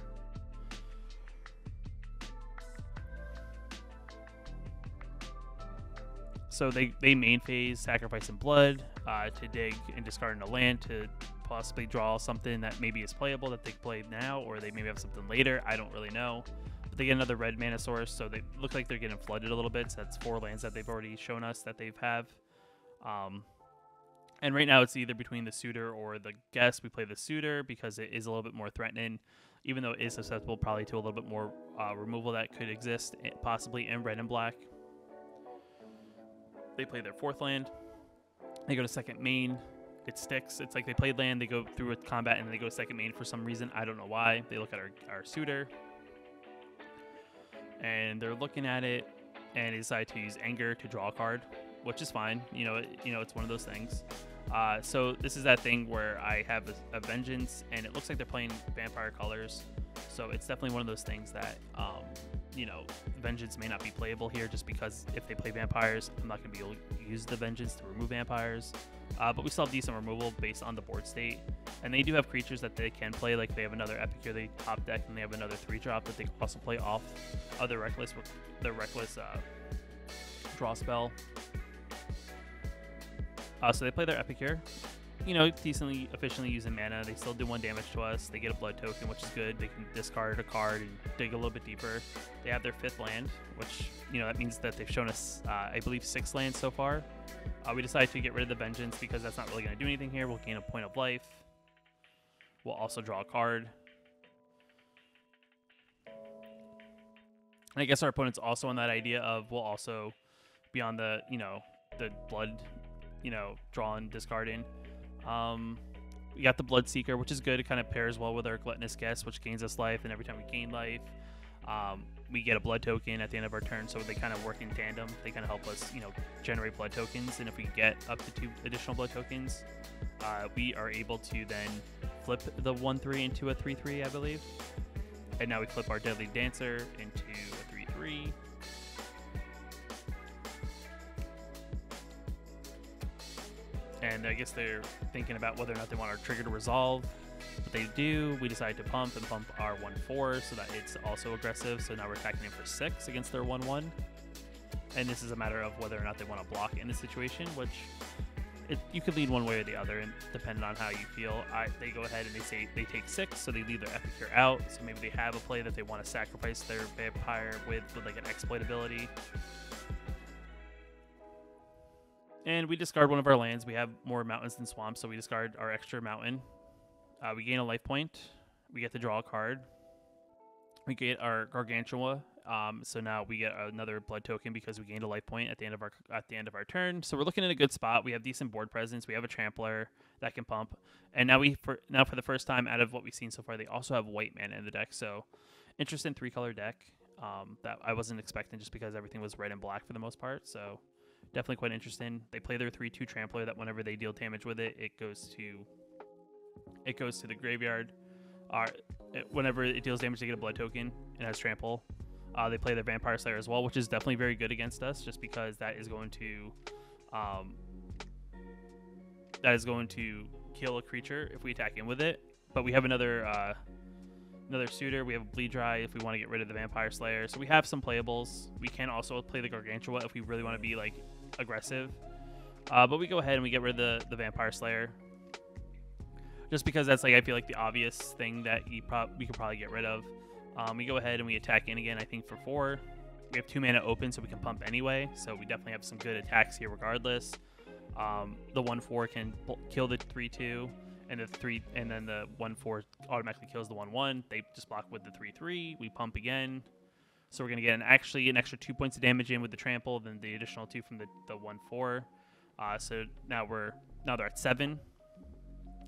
So they main phase sacrificing blood to dig and discarding a land to possibly draw something that maybe is playable that they play now, or they maybe have something later. I don't really know. But they get another red mana source, so they look like they're getting flooded a little bit. So that's 4 lands that they've already shown us that they have. And right now it's either between the Suitor or the Guest. We play the Suitor because it is a little bit more threatening, even though it is susceptible probably to a little bit more removal that could exist, possibly in red and black. They play their 4th land. They go to second main. It sticks. It's like they played land, they go through with combat, and then they go to second main for some reason. I don't know why. They look at our Suitor. And they're looking at it, and they decide to use Anger to draw a card, which is fine. You know, it's one of those things. So this is that thing where I have a Vengeance, and it looks like they're playing Vampire colors. So it's definitely one of those things that, you know, Vengeance may not be playable here just because if they play Vampires, I'm not going to be able to use the Vengeance to remove Vampires. But we still have decent removal based on the board state. And they do have creatures that they can play, like they have another Epicure they top deck, and they have another 3-drop that they can also play off of their Reckless draw spell. So they play their Epicure. decently efficiently using mana. They still do 1 damage to us. They get a blood token, which is good. They can discard a card and dig a little bit deeper. They have their 5th land, which, that means that they've shown us, I believe, 6 lands so far. We decided to get rid of the Vengeance because that's not really going to do anything here. We'll gain a point of life. We'll also draw a card. And I guess our opponent's also on that idea of we'll also be on the, the blood, drawing, discarding. We got the Bloodseeker, which is good. It kind of pairs well with our Gluttonous Guest, which gains us life, and every time we gain life, we get a blood token at the end of our turn, so they kind of work in tandem. They kind of help us, generate blood tokens, and if we get up to 2 additional blood tokens, we are able to then flip the 1/3 into a 3/3, I believe. And now we flip our Deadly Dancer into a 3/3. And I guess they're thinking about whether or not they want our trigger to resolve. But they do. We decide to pump our 1/4 so that it's also aggressive. So now we're attacking it for 6 against their 1/1. And this is a matter of whether or not they want to block in this situation, which you could lead one way or the other, and depending on how you feel. They go ahead and they say they take 6, so they leave their Epicure out. So maybe they have a play that they want to sacrifice their vampire with like an exploit ability. And we discard one of our lands. We have more mountains than swamps, so we discard our extra mountain. We gain a life point. We get to draw a card. We get our Gargantua. So now we get another blood token because we gained a life point at the end of our turn. So we're looking in a good spot. We have decent board presence. We have a Trampler that can pump. And now for the first time out of what we've seen so far, they also have white mana in the deck. So interesting 3-color deck that I wasn't expecting just because everything was red and black for the most part. So definitely quite interesting. They play their 3/2 Trampler that whenever they deal damage with it, it goes to the graveyard. Whenever it deals damage, they get a blood token and has trample. They play their Vampire Slayer as well, which is definitely very good against us, just because that is going to kill a creature if we attack in with it. But we have another suitor. We have a Bleed Dry if we want to get rid of the Vampire Slayer. So we have some playables. We can also play the Gargantua if we really want to be like aggressive. But we go ahead and we get rid of the Vampire Slayer. Just because that's I feel like the obvious thing that we could probably get rid of. We go ahead and we attack in again, I think for 4. We have 2 mana open, so we can pump anyway. So we definitely have some good attacks here regardless. The 1/4 can kill the 3/2, and then the 1/4 automatically kills the 1/1. They just block with the 3/3. We pump again. So we're gonna get an extra 2 points of damage in with the trample, then the additional 2 from the 1/4. So now they're at 7.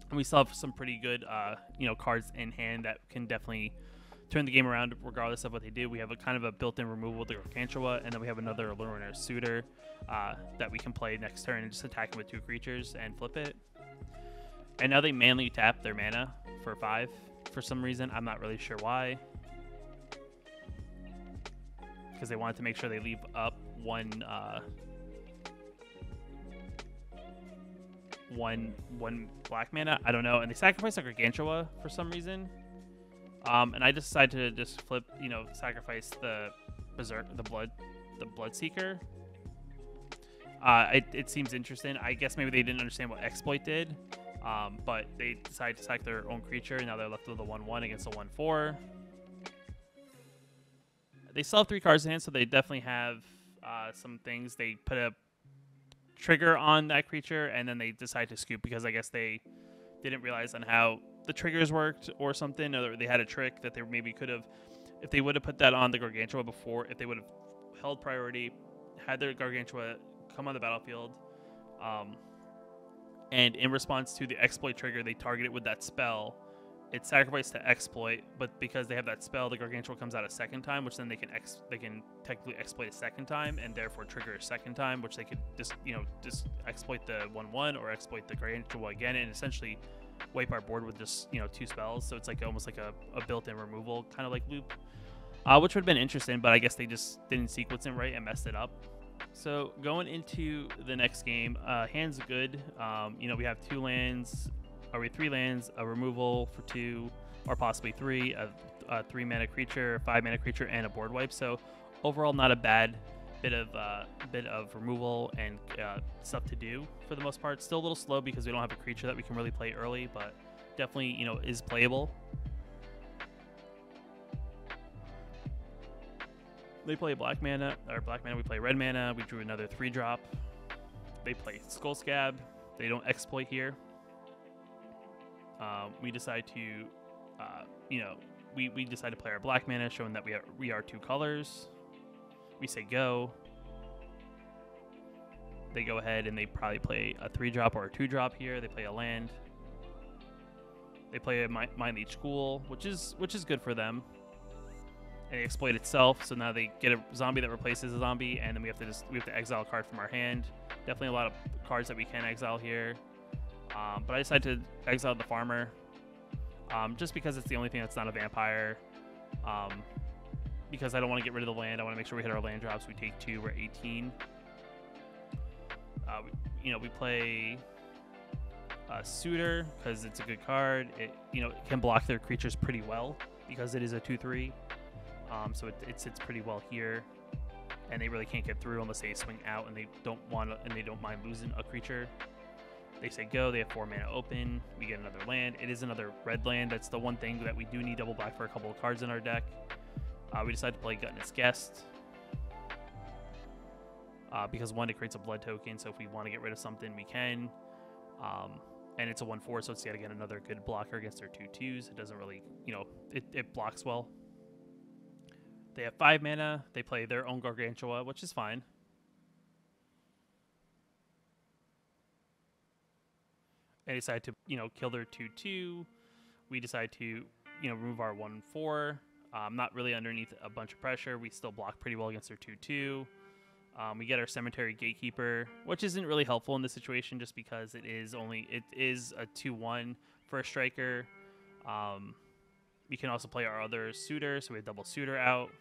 And we still have some pretty good cards in hand that can definitely turn the game around regardless of what they do. We have a kind of a built-in removal with the Gargantua, and then we have another Lunar Suitor that we can play next turn and just attack them with 2 creatures and flip it. And now they manually tap their mana for 5 for some reason. I'm not really sure why. Because they wanted to make sure they leave up one black mana. I don't know. And they sacrifice a Gargantua for some reason. And I decided to just flip, sacrifice the Berserk, the Bloodseeker. It seems interesting. I guess maybe they didn't understand what Exploit did. But they decided to sack their own creature, and now they're left with a 1/1 against a 1/4. They still have 3 cards in hand, so they definitely have some things. They put a trigger on that creature, and then they decide to scoop because I guess they didn't realize on how the triggers worked or something, or they had a trick that they maybe could have, if they would have put that on the Gargantua before, if they would have held priority, had their Gargantua come on the battlefield, and in response to the exploit trigger, they target it with that spell. It's sacrificed to exploit, but because they have that spell, the Gargantua comes out a second time, which then they can technically exploit a second time, and therefore trigger a second time, which they could just exploit the 1/1 or exploit the Gargantua again, and essentially wipe our board with just 2 spells. So it's almost like a built-in removal kind of like loop, which would have been interesting, but I guess they just didn't sequence it right and messed it up. So going into the next game, hand's good. We have 2 lands. Or we have 3 lands, a removal for 2, or possibly 3, a 3 mana creature, 5 mana creature, and a board wipe. So overall, not a bad bit of removal and stuff to do for the most part. Still a little slow because we don't have a creature that we can really play early, but definitely, you know, is playable. They play black mana, we play red mana. We drew another 3-drop. They play Skull Scab. They don't exploit here. We decide to, you know, we decide to play our black mana, showing that we are 2 colors. We say go. They go ahead and they probably play a 3-drop or a 2-drop here. They play a land. They play a Mind Leech School, which is good for them. And they exploit itself, so now they get a zombie that replaces a zombie, and then we have to exile a card from our hand. Definitely a lot of cards that we can exile here. But I decided to exile the farmer, just because it's the only thing that's not a vampire. Because I don't want to get rid of the land. I want to make sure we hit our land drops. We take 2. We're 18. We play Suitor because it's a good card. It can block their creatures pretty well because it is a 2/3. So it sits pretty well here, and they really can't get through unless they swing out and they don't mind losing a creature. They say go. They have 4 mana open. We get another land. It is another red land. That's the one thing that we do need double black for a couple of cards in our deck. We decide to play Gutness Guest because 1, it creates a blood token, so if we want to get rid of something, we can. And it's a 1/4, so it's yet again another good blocker against their 2/2s. It doesn't really, it blocks well. They have 5 mana. They play their own Gargantua, which is fine. They decide to, kill their 2/2. We decide to, remove our 1/4. Not really underneath a bunch of pressure. We still block pretty well against their 2/2. We get our Cemetery Gatekeeper, which isn't really helpful in this situation just because it is a 2/1 for a striker. We can also play our other Suitor, so we have double Suitor out.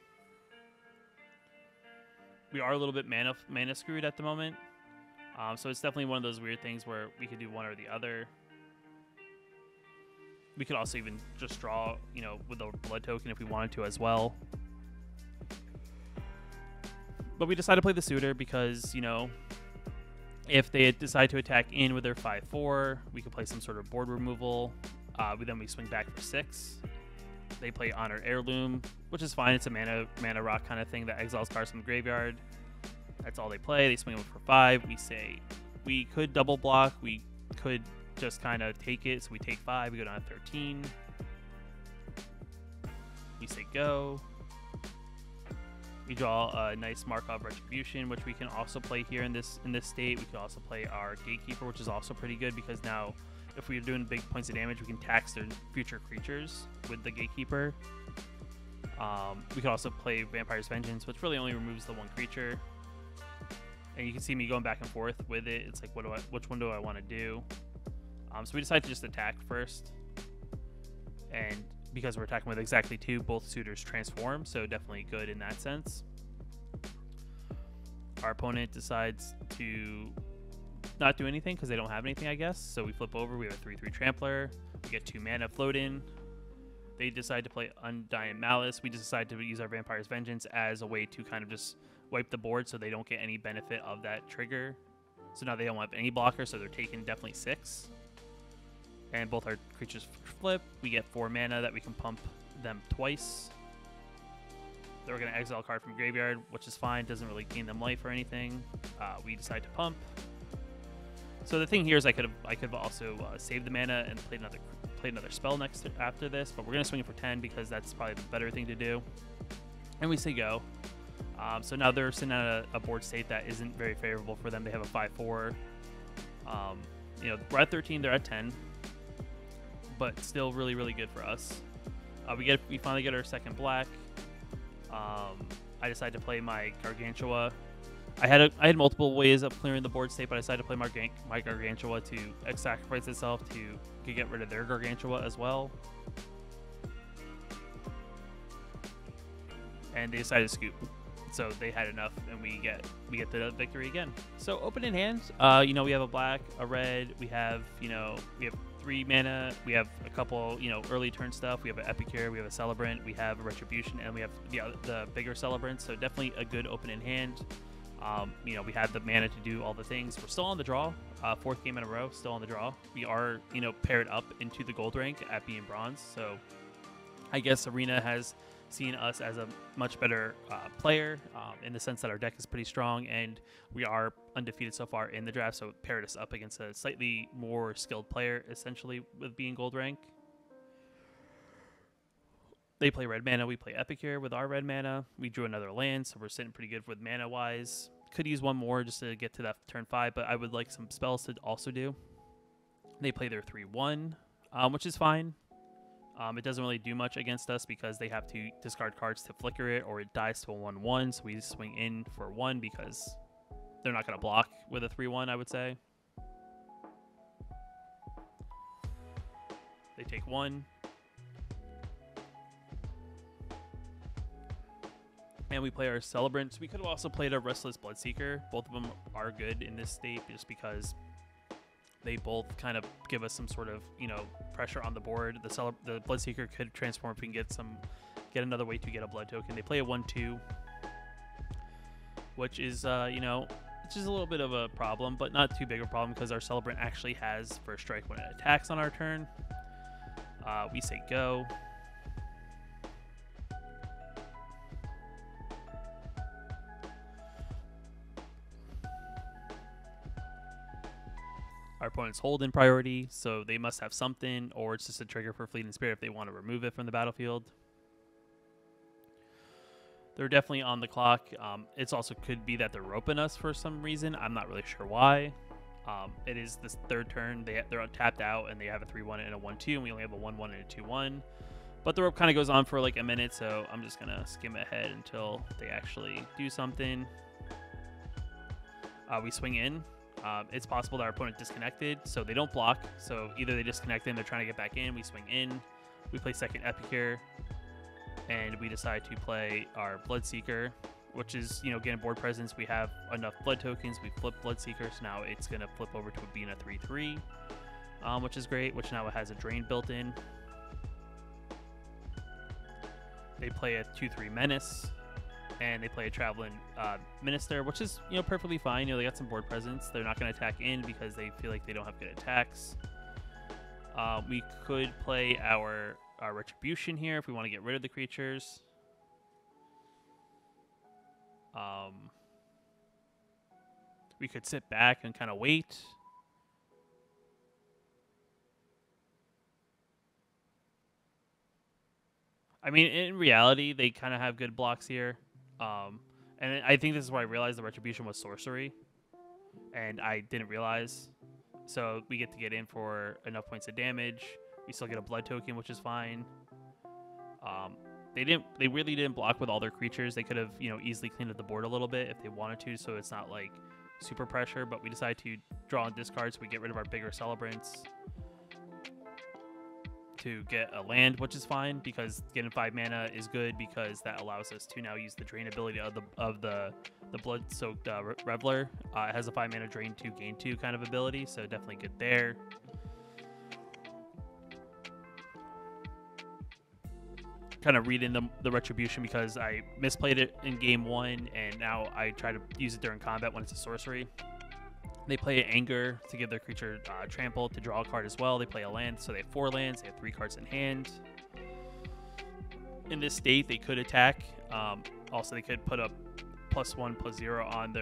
We are a little bit mana screwed at the moment. So it's definitely one of those weird things where we could do one or the other. We could also even just draw, with a blood token if we wanted to as well. But we decided to play the Suitor because, if they decide to attack in with their 5/4, we could play some sort of board removal. Then we swing back for 6. They play Honored Heirloom, which is fine. It's a mana rock kind of thing that exiles cards from the graveyard. That's all they play. They swing over for 5. We say we could double block. We could just kind of take it. So we take 5. We go down to 13. We say go. We draw a nice Markov Retribution, which we can also play here in this state. We could also play our Gatekeeper, which is also pretty good because now if we're doing big points of damage, we can tax their future creatures with the Gatekeeper. We could also play Vampire's Vengeance, which really only removes the 1 creature. And you can see me going back and forth with it. It's like, which one do I want to do? So we decided to just attack first. And because we're attacking with exactly 2, both Suitors transform, so definitely good in that sense. Our opponent decides to not do anything because they don't have anything, I guess. So we flip over. We have a 3/3 Trampler. We get 2 mana float in. They decide to play Undying Malice. We just decide to use our Vampire's Vengeance as a way to kind of just wipe the board so they don't get any benefit of that trigger. So now they don't have any blocker, so they're taking definitely 6. And both our creatures flip. We get 4 mana that we can pump them twice. They're going to exile a card from graveyard, which is fine. Doesn't really gain them life or anything. We decide to pump. So the thing here is I could have also saved the mana and played another spell after this, but we're going to swing it for 10 because that's probably the better thing to do. And we say go. So now they're sitting at a board state that isn't very favorable for them. They have a 5/4. We're at 13, they're at 10. But still really, really good for us. We finally get our second black. I decided to play my Gargantua. I had multiple ways of clearing the board state, but I decided to play my Gargantua to sacrifice itself to get rid of their Gargantua as well. And they decided to scoop. So they had enough, and we get the victory again. So open in hand, we have a black, a red. We have 3 mana. We have a couple, early turn stuff. We have an Epicure. We have a Celebrant. We have a Retribution, and we have the bigger Celebrant. So definitely a good open in hand. You know, we had the mana to do all the things. We're still on the draw. Fourth game in a row, still on the draw. We are, you know, paired up into the gold rank at being bronze. So I guess Arena has seen us as a much better player in the sense that our deck is pretty strong and we are undefeated so far in the draft. So it paired us up against a slightly more skilled player, essentially, with being gold rank. They play red mana. We play Epicure with our red mana. We drew another land, so we're sitting pretty good with mana-wise. Could use one more just to get to that turn 5, but I would like some spells to also do. They play their 3-1, which is fine. It doesn't really do much against us because they have to discard cards to flicker it, or it dies to a 1-1, so we just swing in for 1 because they're not going to block with a 3-1, I would say. They take 1. And we play our Celebrant. We could have also played a Restless Bloodseeker. Both of them are good in this state just because they both kind of give us some sort of, you know, pressure on the board. The Bloodseeker could transform if we can get another way to get a blood token. They play a 1-2, which is, you know, which is a little bit of a problem, but not too big of a problem because our Celebrant actually has first strike when it attacks on our turn. We say go. Our opponents hold in priority, so they must have something, or it's just a trigger for Fleeting Spirit if they want to remove it from the battlefield. They're definitely on the clock. It's also could be that they're roping us for some reason. I'm not really sure why. It is this third turn. They're tapped out, and they have a 3-1 and a 1-2, and we only have a 1-1 and a 2-1. But the rope kind of goes on for like a minute, so I'm just going to skim ahead until they actually do something. We swing in. It's possible that our opponent disconnected, so they don't block. So either they disconnect and they're trying to get back in, we swing in, we play second Epicure, and we decide to play our Bloodseeker, which is, you know, getting board presence. We have enough blood tokens, we flip Bloodseeker, so now it's going to flip over to being a 3-3, which is great, which now it has a drain built in. They play a 2-3 Menace, and they play a Traveling Minister, which is, you know, perfectly fine. You know, they got some board presence. They're not going to attack in because they feel like they don't have good attacks. We could play our Retribution here if we want to get rid of the creatures. We could sit back and kind of wait. I mean, in reality, they kind of have good blocks here. And I think this is where I realized the Retribution was sorcery, and I didn't realize. So we get to get in for enough points of damage. We still get a blood token, which is fine. They really didn't block with all their creatures. They could have, you know, easily cleaned up the board a little bit if they wanted to, so it's not like super pressure. But we decide to draw and discard, so we get rid of our bigger Celebrants to get a land, which is fine because getting 5 mana is good because that allows us to now use the drain ability of the Blood-Soaked Reveler. It has a 5 mana drain 2, gain 2 kind of ability, so definitely good there. Kind of reading the Retribution because I misplayed it in game 1, and now I try to use it during combat when it's a sorcery. They play Anger to give their creature trample to draw a card as well. They play a land, so they have 4 lands. They have 3 cards in hand. In this state, they could attack. Also, they could put a +1/+0 on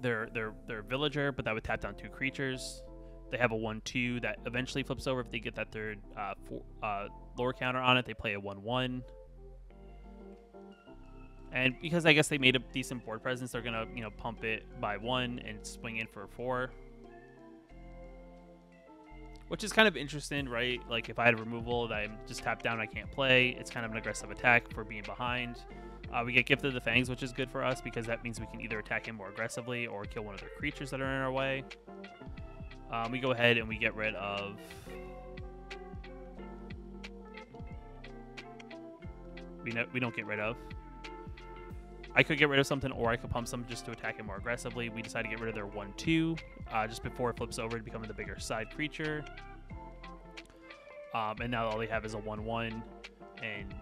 their villager, but that would tap down 2 creatures. They have a 1/2 that eventually flips over if they get that third lore counter on it. They play a 1/1. And because I guess they made a decent board presence, they're going to, you know, pump it by 1 and swing in for 4. Which is kind of interesting, right? Like, if I had a removal that I'm just tapped down and I can't play, it's kind of an aggressive attack for being behind. We get Gift of the Fangs, which is good for us because that means we can either attack him more aggressively or kill one of their creatures that are in our way. We go ahead and we get rid of... We don't get rid of. I could get rid of something, or I could pump some just to attack it more aggressively. We decide to get rid of their 1/2 just before it flips over to becoming the bigger side creature. And now all they have is a 1/1 and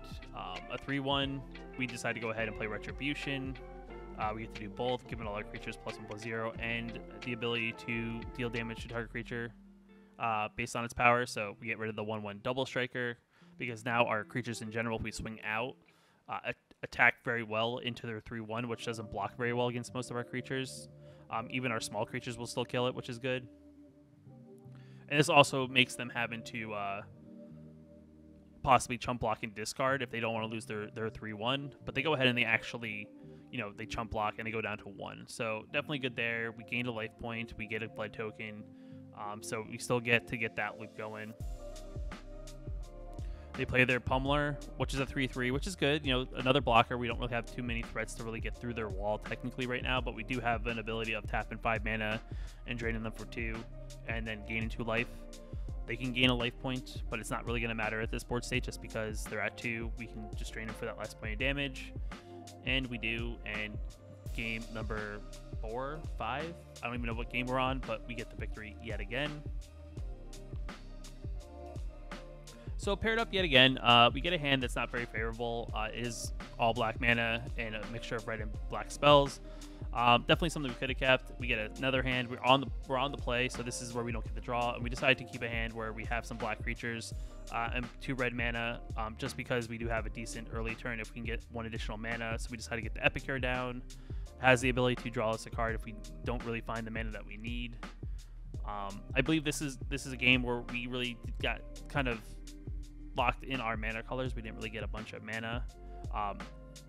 a 3/1. We decide to go ahead and play Retribution. We get to do both, giving all our creatures +1/+0, and the ability to deal damage to target creature based on its power. So we get rid of the 1/1 double striker, because now our creatures in general, if we swing out, attack very well into their 3/1, which doesn't block very well against most of our creatures. Even our small creatures will still kill it, which is good. And this also makes them having to possibly chump block and discard if they don't want to lose their 3/1. But they go ahead and they actually, they chump block and they go down to 1. So definitely good there. We gained a life point. We get a blood token. So we still get to get that loop going. They play their Pummeler, which is a 3/3, which is good. Another blocker. We don't really have too many threats to really get through their wall technically right now, but we do have an ability of tapping 5 mana and draining them for 2, and then gaining 2 life. They can gain a life point, but it's not really going to matter at this board state just because they're at 2. We can just drain them for that last point of damage, and we do. And game number 4, 5, I don't even know what game we're on, but we get the victory yet again. So paired up yet again, we get a hand that's not very favorable. It is all black mana and a mixture of red and black spells. Definitely something we could have kept. We get another hand. We're on the play, so this is where we don't get the draw, and we decided to keep a hand where we have some black creatures and 2 red mana, just because we do have a decent early turn if we can get 1 additional mana. So we decided to get the Epicure down. Has the ability to draw us a card if we don't really find the mana that we need. I believe this is a game where we really got kind of locked in our mana colors. We didn't really get a bunch of mana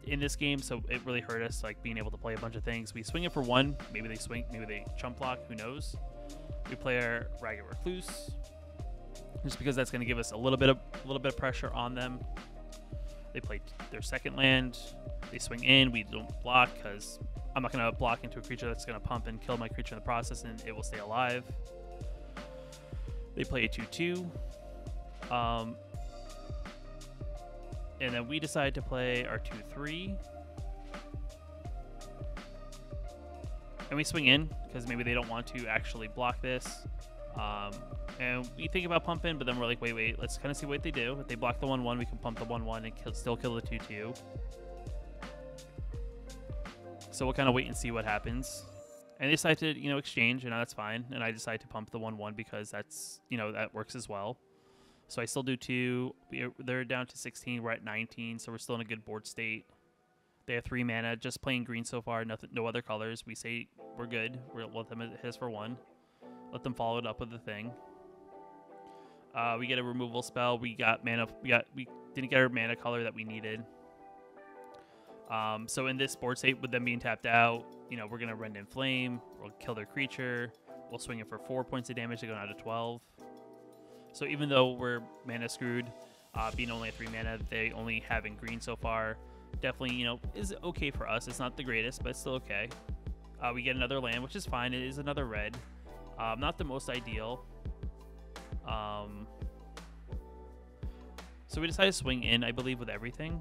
in this game, so it really hurt us, like being able to play a bunch of things. We swing it for 1, maybe they swing, maybe they chump block, who knows. We play our Ragged Recluse just because that's going to give us a little bit of pressure on them. They play their second land, they swing in, we don't block because I'm not going to block into a creature that's going to pump and kill my creature in the process, and it will stay alive. They play a 2/2. And then we decide to play our 2/3. And we swing in, because maybe they don't want to actually block this. And we think about pumping, but then we're like, wait, let's kind of see what they do. If they block the 1/1, we can pump the 1/1 and still kill the 2/2. So we'll kind of wait and see what happens. And they decide to, exchange, and that's fine. And I decide to pump the 1/1 because that's, that works as well. So I still do 2. They're down to 16. We're at 19, so we're still in a good board state. They have 3 mana, just playing green so far. No other colors. We say we're good. We'll let them hit us for 1. Let them follow it up with the thing. We get a removal spell. We got mana. We didn't get our mana color that we needed. So in this board state, with them being tapped out, we're gonna Rend in Flame. We'll kill their creature. We'll swing it for 4 points of damage to go down to 12. So even though we're mana screwed, being only at 3 mana, they only having green so far, definitely, is okay for us. It's not the greatest, but it's still okay. We get another land, which is fine. It is another red. Not the most ideal. So we decide to swing in, I believe, with everything.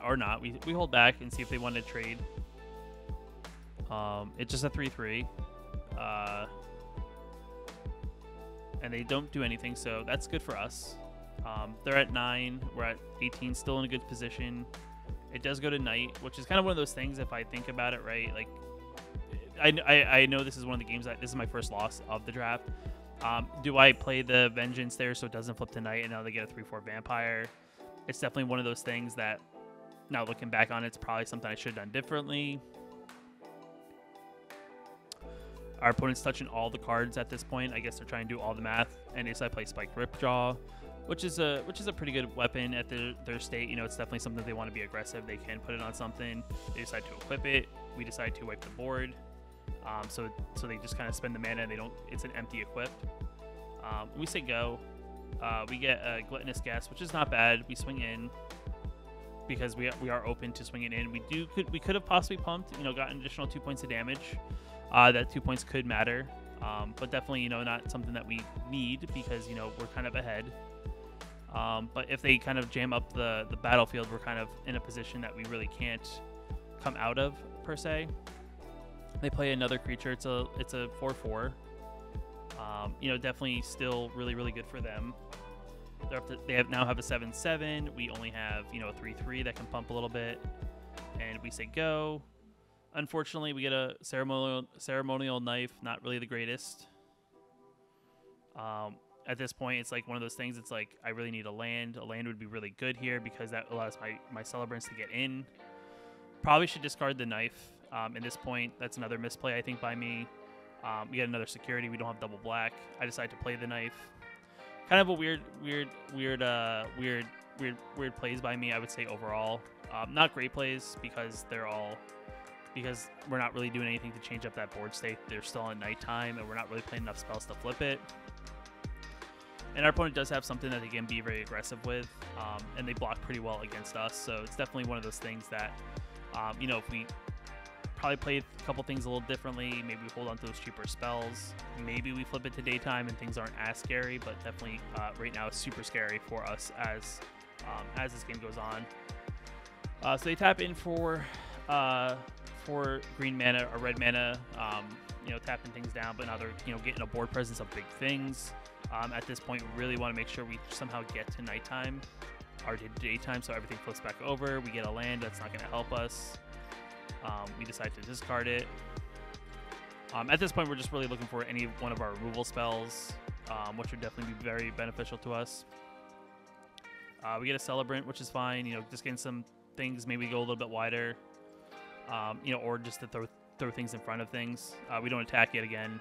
Or not. We hold back and see if they want to trade. It's just a 3/3. And they don't do anything, so that's good for us. They're at 9, we're at 18, still in a good position. It does go to night, which is kind of one of those things, if I think about it right, like I know this is one of the games this is my first loss of the draft. Do I play the Vengeance there so it doesn't flip to night and now they get a 3/4 vampire? It's definitely one of those things that, now looking back on it, it's probably something I should have done differently. Our opponent's touching all the cards at this point. I guess they're trying to do all the math. And I play Spiked Ripjaw, which is a pretty good weapon at their state. It's definitely something they want to be aggressive. They can put it on something. They decide to equip it. We decide to wipe the board. So they just kind of spend the mana and they don't. It's an empty equip. We say go. We get a Gluttonous Guest, which is not bad. We swing in because we are open to swinging in. We could have possibly pumped. Got an additional 2 points of damage. That 2 points could matter, but definitely, not something that we need because, we're kind of ahead. But if they kind of jam up the battlefield, we're kind of in a position that we really can't come out of, per se. They play another creature. It's a 4/4. Definitely still really, really good for them. They now have a 7/7. We only have, you know, a 3/3 that can pump a little bit, and we say go. Unfortunately, we get a ceremonial knife. Not really the greatest. At this point, it's like one of those things. It's like I really need a land. A land would be really good here because that allows my celebrants to get in. Probably should discard the knife. At this point, that's another misplay I think by me. We get another security. We don't have double black. I decide to play the knife. Kind of a weird plays by me, I would say overall. Not great plays because we're not really doing anything to change up that board state. They're still in nighttime, and we're not really playing enough spells to flip it. And our opponent does have something that they can be very aggressive with, and they block pretty well against us. So it's definitely one of those things that, you know, if we probably play a couple things a little differently, maybe we hold on to those cheaper spells, maybe we flip it to daytime and things aren't as scary, but definitely right now it's super scary for us as this game goes on. So they tap in for green mana or red mana, you know, tapping things down, but now they're, you know, getting a board presence of big things. At this point, we really want to make sure we somehow get to nighttime or to daytime, so everything flips back over. We get a land that's not going to help us. We decide to discard it. At this point, we're just really looking for any one of our removal spells, which would definitely be very beneficial to us. We get a Celebrant, which is fine. You know, just getting some things. Maybe go a little bit wider. You know, or just to throw things in front of things. We don't attack yet again.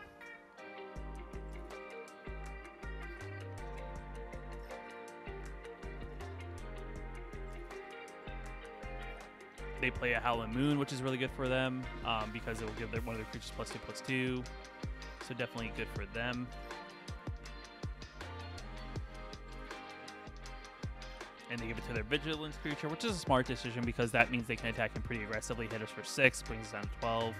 They play a Howling Moon, which is really good for them because it will give one of their creatures +2/+2. So definitely good for them. And they give it to their Vigilance creature, which is a smart decision because that means they can attack him pretty aggressively. Hit us for 6, brings us down to 12.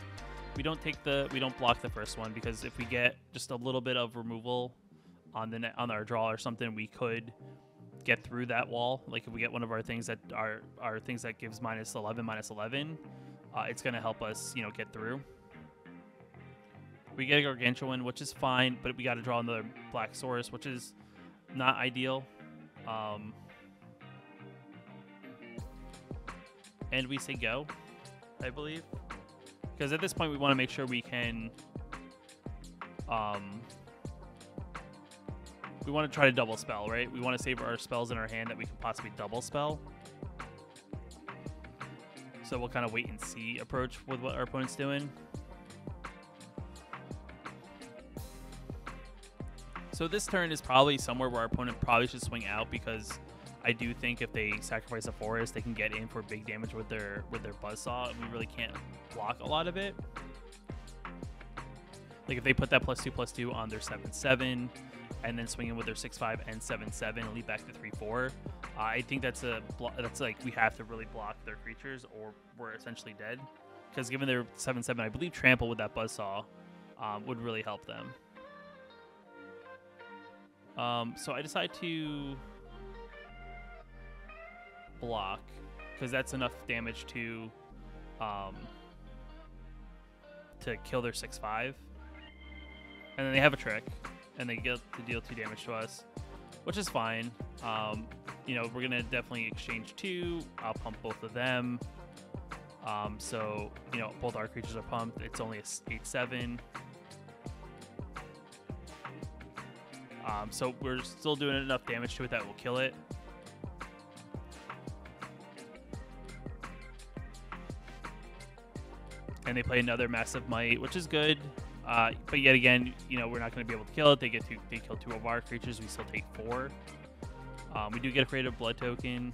We don't block the first one because if we get just a little bit of removal on our draw or something, we could get through that wall. Like if we get one of our things that are things that gives -11, it's going to help us, you know, get through. We get a Gargantuan, which is fine, but we got to draw another Black Source, which is not ideal. And we say go, I believe, because at this point we want to make sure we can we want to try to double spell, right? We want to save our spells in our hand that we can possibly double spell. So we'll kind of wait and see approach with what our opponent's doing. So this turn is probably somewhere where our opponent probably should swing out because I do think if they sacrifice a forest, they can get in for big damage with their Buzzsaw, and we really can't block a lot of it. Like if they put that +2/+2 on their 7/7 and then swing in with their 6/5 and 7/7 and lead back to 3/4, I think that's like we have to really block their creatures or we're essentially dead. Because given their 7/7, I believe Trample with that Buzzsaw would really help them. So I decide to block because that's enough damage to kill their 6/5, and then they have a trick and they get to deal 2 damage to us, which is fine. You know, we're gonna definitely exchange 2. I'll pump both of them. So you know, both our creatures are pumped. It's only a 8/7. So we're still doing enough damage to it that will kill it. And they play another Massive Might, which is good. But yet again, you know, we're not going to be able to kill it. They kill 2 of our creatures. We still take 4. We do get a Creative Blood token,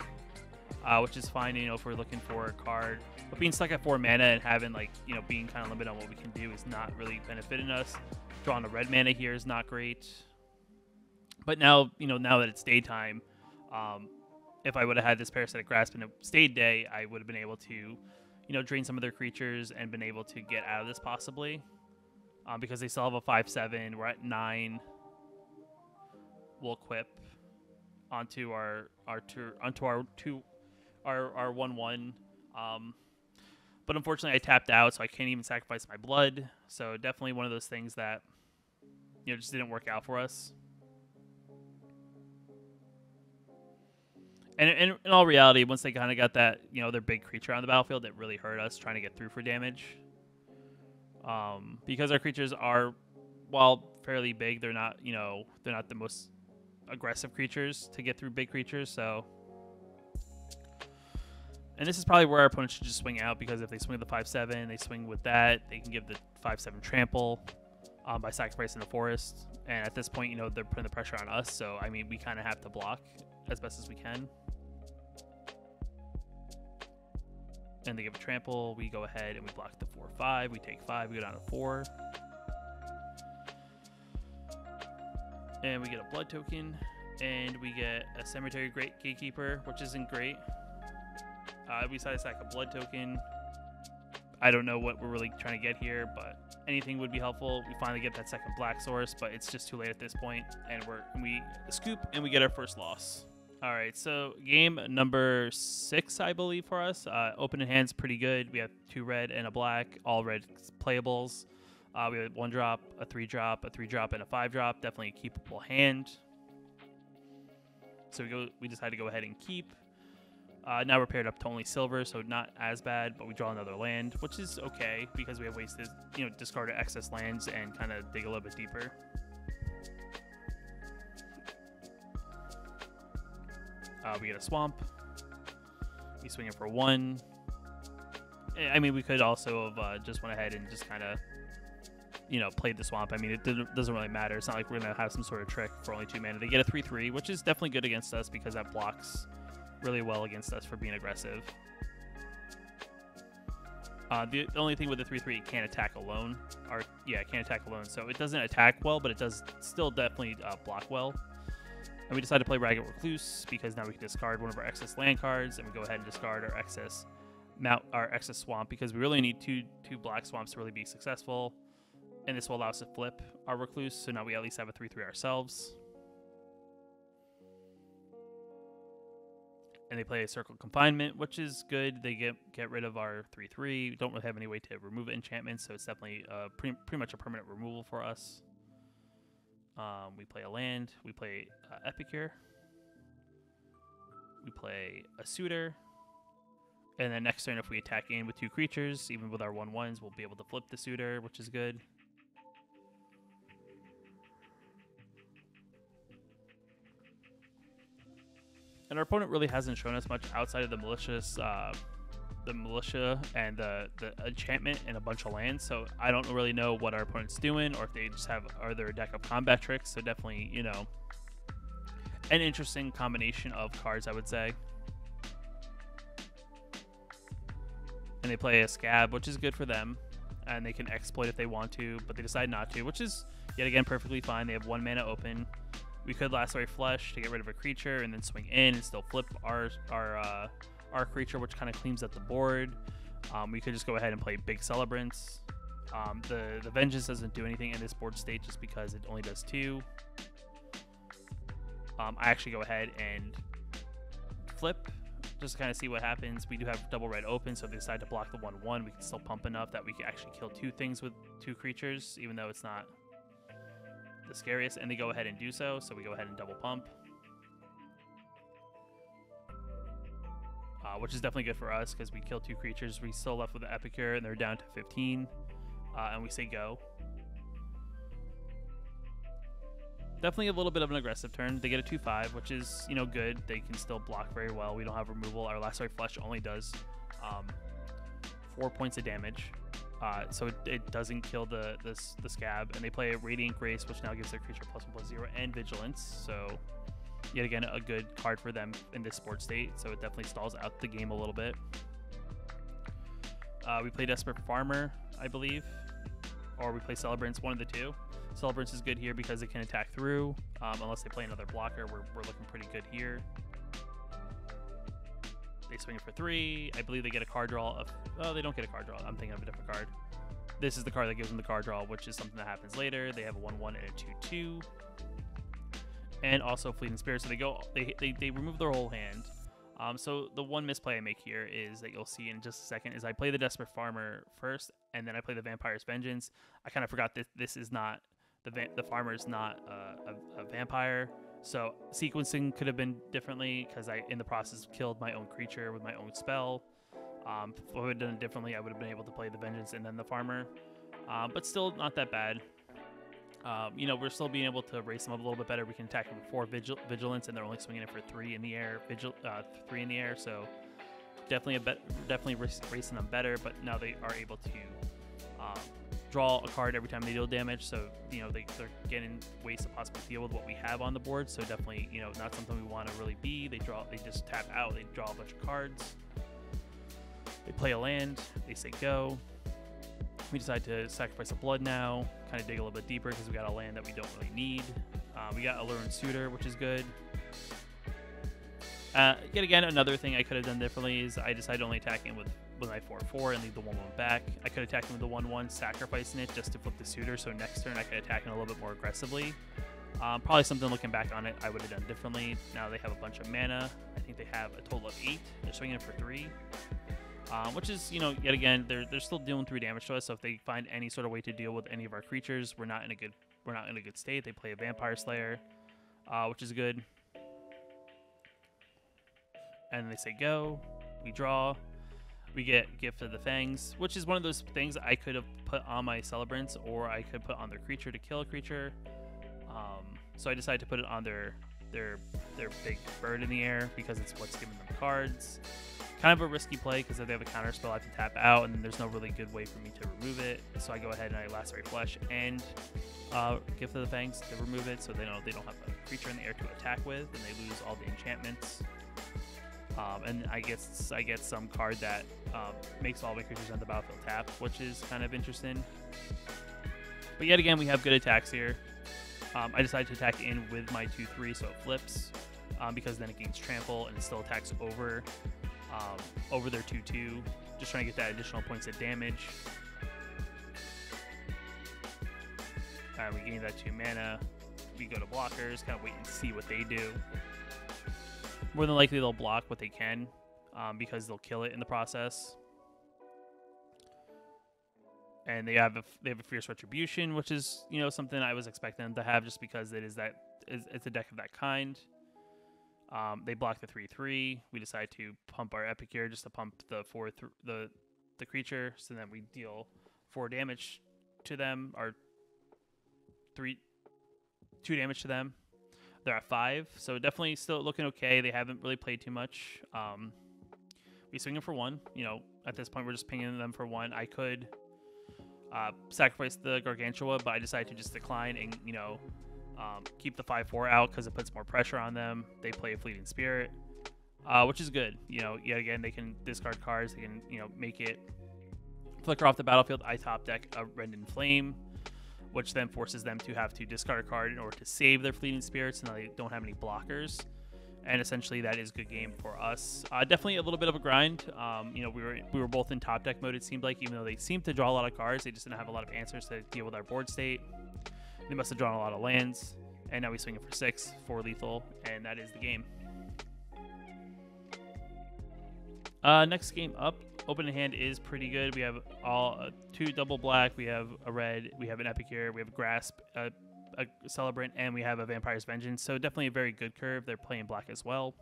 which is fine, you know, if we're looking for a card. But being stuck at 4 mana and having, like, you know, being kind of limited on what we can do is not really benefiting us. Drawing a red mana here is not great. But now, you know, now that it's daytime, if I would have had this Parasitic Grasp and it stayed day, I would have been able to, you know, drain some of their creatures and been able to get out of this possibly. Because they still have a 5/7. We're at 9. We'll equip onto our 1/1. But unfortunately, I tapped out, so I can't even sacrifice my blood. So definitely one of those things that, you know, just didn't work out for us. And in all reality, once they kind of got that, their big creature on the battlefield, it really hurt us trying to get through for damage. Because our creatures are, while fairly big, they're not the most aggressive creatures to get through big creatures. So, and this is probably where our opponents should just swing out, because if they swing the 5/7, they swing with that, they can give the 5/7 trample by sacrificing the forest. And at this point, they're putting the pressure on us. So, I mean, we kind of have to block as best as we can. And they give a trample, we go ahead and we block the 4/5, we take 5, we go down to 4. And we get a blood token, and we get a cemetery gatekeeper, which isn't great. We decide to sack a blood token. I don't know what we're really trying to get here, but anything would be helpful. We finally get that second black source, but it's just too late at this point, and we scoop and we get our first loss. All right, so game number 6, I believe, for us. Opening hand's pretty good. We have 2 red and a black, all red playables. We have 1 drop, a 3 drop, a 3 drop, and a 5 drop. Definitely a keepable hand. So we decide to go ahead and keep. Now we're paired up to only silver, so not as bad, but we draw another land, which is okay because we have ways to discard our excess lands and kind of dig a little bit deeper. We get a swamp. We swing it for 1. I mean, we could also have just went ahead and just kind of, played the swamp. I mean, it doesn't really matter. It's not like we're going to have some sort of trick for only 2 mana. They get a 3/3, which is definitely good against us because that blocks really well against us for being aggressive. The only thing with the 3/3, it can't attack alone. It can't attack alone. So it doesn't attack well, but it does still definitely block well. And we decide to play Ragged Recluse because now we can discard one of our excess land cards, and we go ahead and discard our excess swamp because we really need two black swamps to really be successful. And this will allow us to flip our Recluse, so now we at least have a 3/3 ourselves. And they play a Circle Confinement, which is good. They get rid of our 3/3. We don't really have any way to remove enchantments, so it's definitely pretty much a permanent removal for us. We play a land. We play Epicure. We play a Suitor. And then next turn, if we attack in with 2 creatures, even with our 1/1s, we'll be able to flip the Suitor, which is good. And our opponent really hasn't shown us much outside of the militia and the enchantment and a bunch of lands. So I don't really know what our opponent's doing, or if they just are there a deck of combat tricks. So definitely, an interesting combination of cards, I would say. And they play a Scab, which is good for them, and they can exploit if they want to, but they decide not to, which is yet again perfectly fine. They have 1 mana open. We could Lacerate Flesh to get rid of a creature and then swing in and still flip our creature, which kind of cleans up the board. We could just go ahead and play Big Celebrants. The Vengeance doesn't do anything in this board state just because it only does 2. I actually go ahead and flip just to kind of see what happens. We do have double red open, so if they decide to block the 1/1, we can still pump enough that we can actually kill 2 things with 2 creatures, even though it's not the scariest, and they go ahead and do so we go ahead and double pump, which is definitely good for us because we kill 2 creatures. We still left with the Epicure, and they're down to 15, and we say go. Definitely a little bit of an aggressive turn. They get a 2/5, which is good. They can still block very well. We don't have removal. Our Lacerate Flesh only does 4 points of damage. So it doesn't kill the Scab, and they play a Radiant Grace, which now gives their creature +1/+0 and Vigilance. So yet again, a good card for them in this board state. So it definitely stalls out the game a little bit. We play Desperate Farmer, I believe, or we play Celebrants, one of the 2. Celebrants is good here because it can attack through. Unless they play another blocker, we're looking pretty good here. They swing it for 3. I believe they get a card draw. Oh, they don't get a card draw. I'm thinking of a different card. This is the card that gives them the card draw, which is something that happens later. They have a 1/1 and a 2/2. And also Fleeting Spirit. So they remove their whole hand. So the one misplay I make here is that you'll see in just a second is I play the Desperate Farmer first, and then I play the Vampire's Vengeance. I kind of forgot that this is not the farmer is not a vampire, So sequencing could have been differently because I, in the process, killed my own creature with my own spell. If I would have done it differently, I would have been able to play the Vengeance and then the Farmer. But still not that bad. You know, we're still being able to race them up a little bit better. We can attack them with 4 vigilance, and they're only swinging it for 3 in the air. 3 in the air, so definitely racing them better. But now they are able to draw a card every time they deal damage. So you know they're getting ways to possibly deal with what we have on the board. So definitely, you know, not something we want to really be. They just tap out. They draw a bunch of cards. They play a land. They say go. We decide to sacrifice a blood now, kind of dig a little bit deeper because we got a land that we don't really need. We got Alluring Suitor, which is good. Yet again, another thing I could have done differently is I decided to only attack him with my 4/4 and leave the 1/1 back. I could attack him with the 1/1, sacrificing it just to flip the Suitor, so next turn I could attack him a little bit more aggressively. Probably something, looking back on it, I would have done differently. Now they have a bunch of mana. I think they have a total of 8. They're swinging it for 3. Which is, you know, yet again, they're still dealing 3 damage to us. So if they find any sort of way to deal with any of our creatures, we're not in a good state. They play a Vampire Slayer, which is good. And they say go. We draw. We get Gift of the Fangs, which is one of those things I could have put on my Celebrants, or I could put on their creature to kill a creature. So I decided to put it on their big bird in the air because it's what's giving them cards. Kind of a risky play because if they have a counter spell, I have to tap out, and there's no really good way for me to remove it. So I go ahead and I Lacerate Flesh and Gift of the Fangs to remove it, so they don't have a creature in the air to attack with, and they lose all the enchantments. And I get some card that makes all my creatures on the battlefield tap, which is kind of interesting. But yet again, we have good attacks here. I decided to attack in with my 2/3, so it flips, because then it gains trample and it still attacks over their 2/2, just trying to get that additional points of damage. We gain that 2 mana. We go to blockers, kind of wait and see what they do. More than likely they'll block what they can, because they'll kill it in the process. And they have a Fierce Retribution, which is, you know, something I was expecting them to have just because it's a deck of that kind. They block the 3/3. We decide to pump our Epicure just to pump the the creature, so then we deal 4 damage to them, or 2 damage to them. They're at 5, so definitely still looking okay. They haven't really played too much. We swing them for 1. You know, at this point we're just pinging them for 1. I could sacrifice the Gargantua, but I decided to just decline and, you know, keep the 5/4 out because it puts more pressure on them. They play a Fleeting Spirit, which is good. You know, yet again, they can discard cards. They can, you know, make it flicker off the battlefield. I top deck a Rend Flame, which then forces them to have to discard a card in order to save their Fleeting Spirits, and they don't have any blockers. And essentially, that is good game for us. Definitely a little bit of a grind. You know, we were both in top deck mode. It seemed like, even though they seemed to draw a lot of cards, they just didn't have a lot of answers to deal with our board state. They must have drawn a lot of lands, and now we swing it for 6 for lethal, and that is the game. Next game up, opening hand is pretty good. We have all 2 double black. We have a red. We have an Epicure. We have a Grasp, a Celebrant, and we have a Vampire's Vengeance. So definitely a very good curve. They're playing black as well.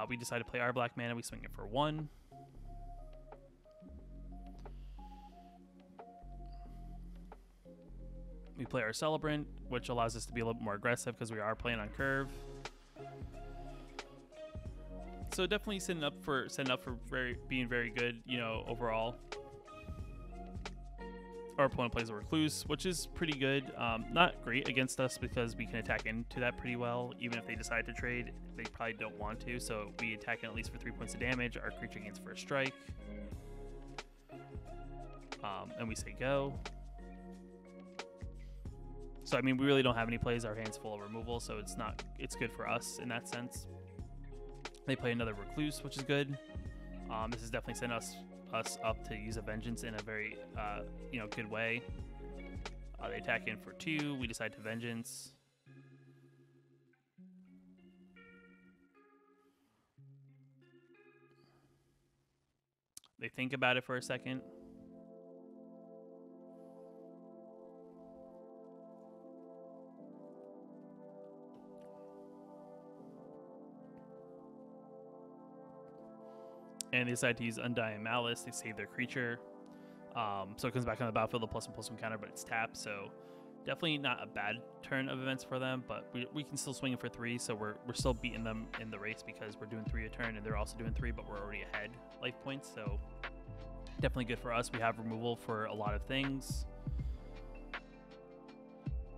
We decide to play our black mana. We swing it for 1. We play our Celebrant, which allows us to be a little bit more aggressive because we are playing on curve. So definitely setting up for being very good, you know, overall. Our opponent plays a Recluse, which is pretty good. Not great against us because we can attack into that pretty well. Even if they decide to trade, they probably don't want to. So we attack in at least for 3 points of damage. Our creature gains first strike. And we say go. So, I mean, we really don't have any plays. Our hand's full of removal, so it's good for us in that sense. They play another Recluse, which is good. This is definitely setting us up to use a Vengeance in a very, you know, good way. They attack in for 2. We decide to Vengeance. They think about it for a second. and they decide to use Undying Malice. They save their creature. So it comes back on the battlefield, a +1/+1 counter, but it's tapped. So definitely not a bad turn of events for them, but we can still swing it for 3. So we're still beating them in the race because we're doing 3 a turn, and they're also doing 3, but we're already ahead life points. So definitely good for us. We have removal for a lot of things.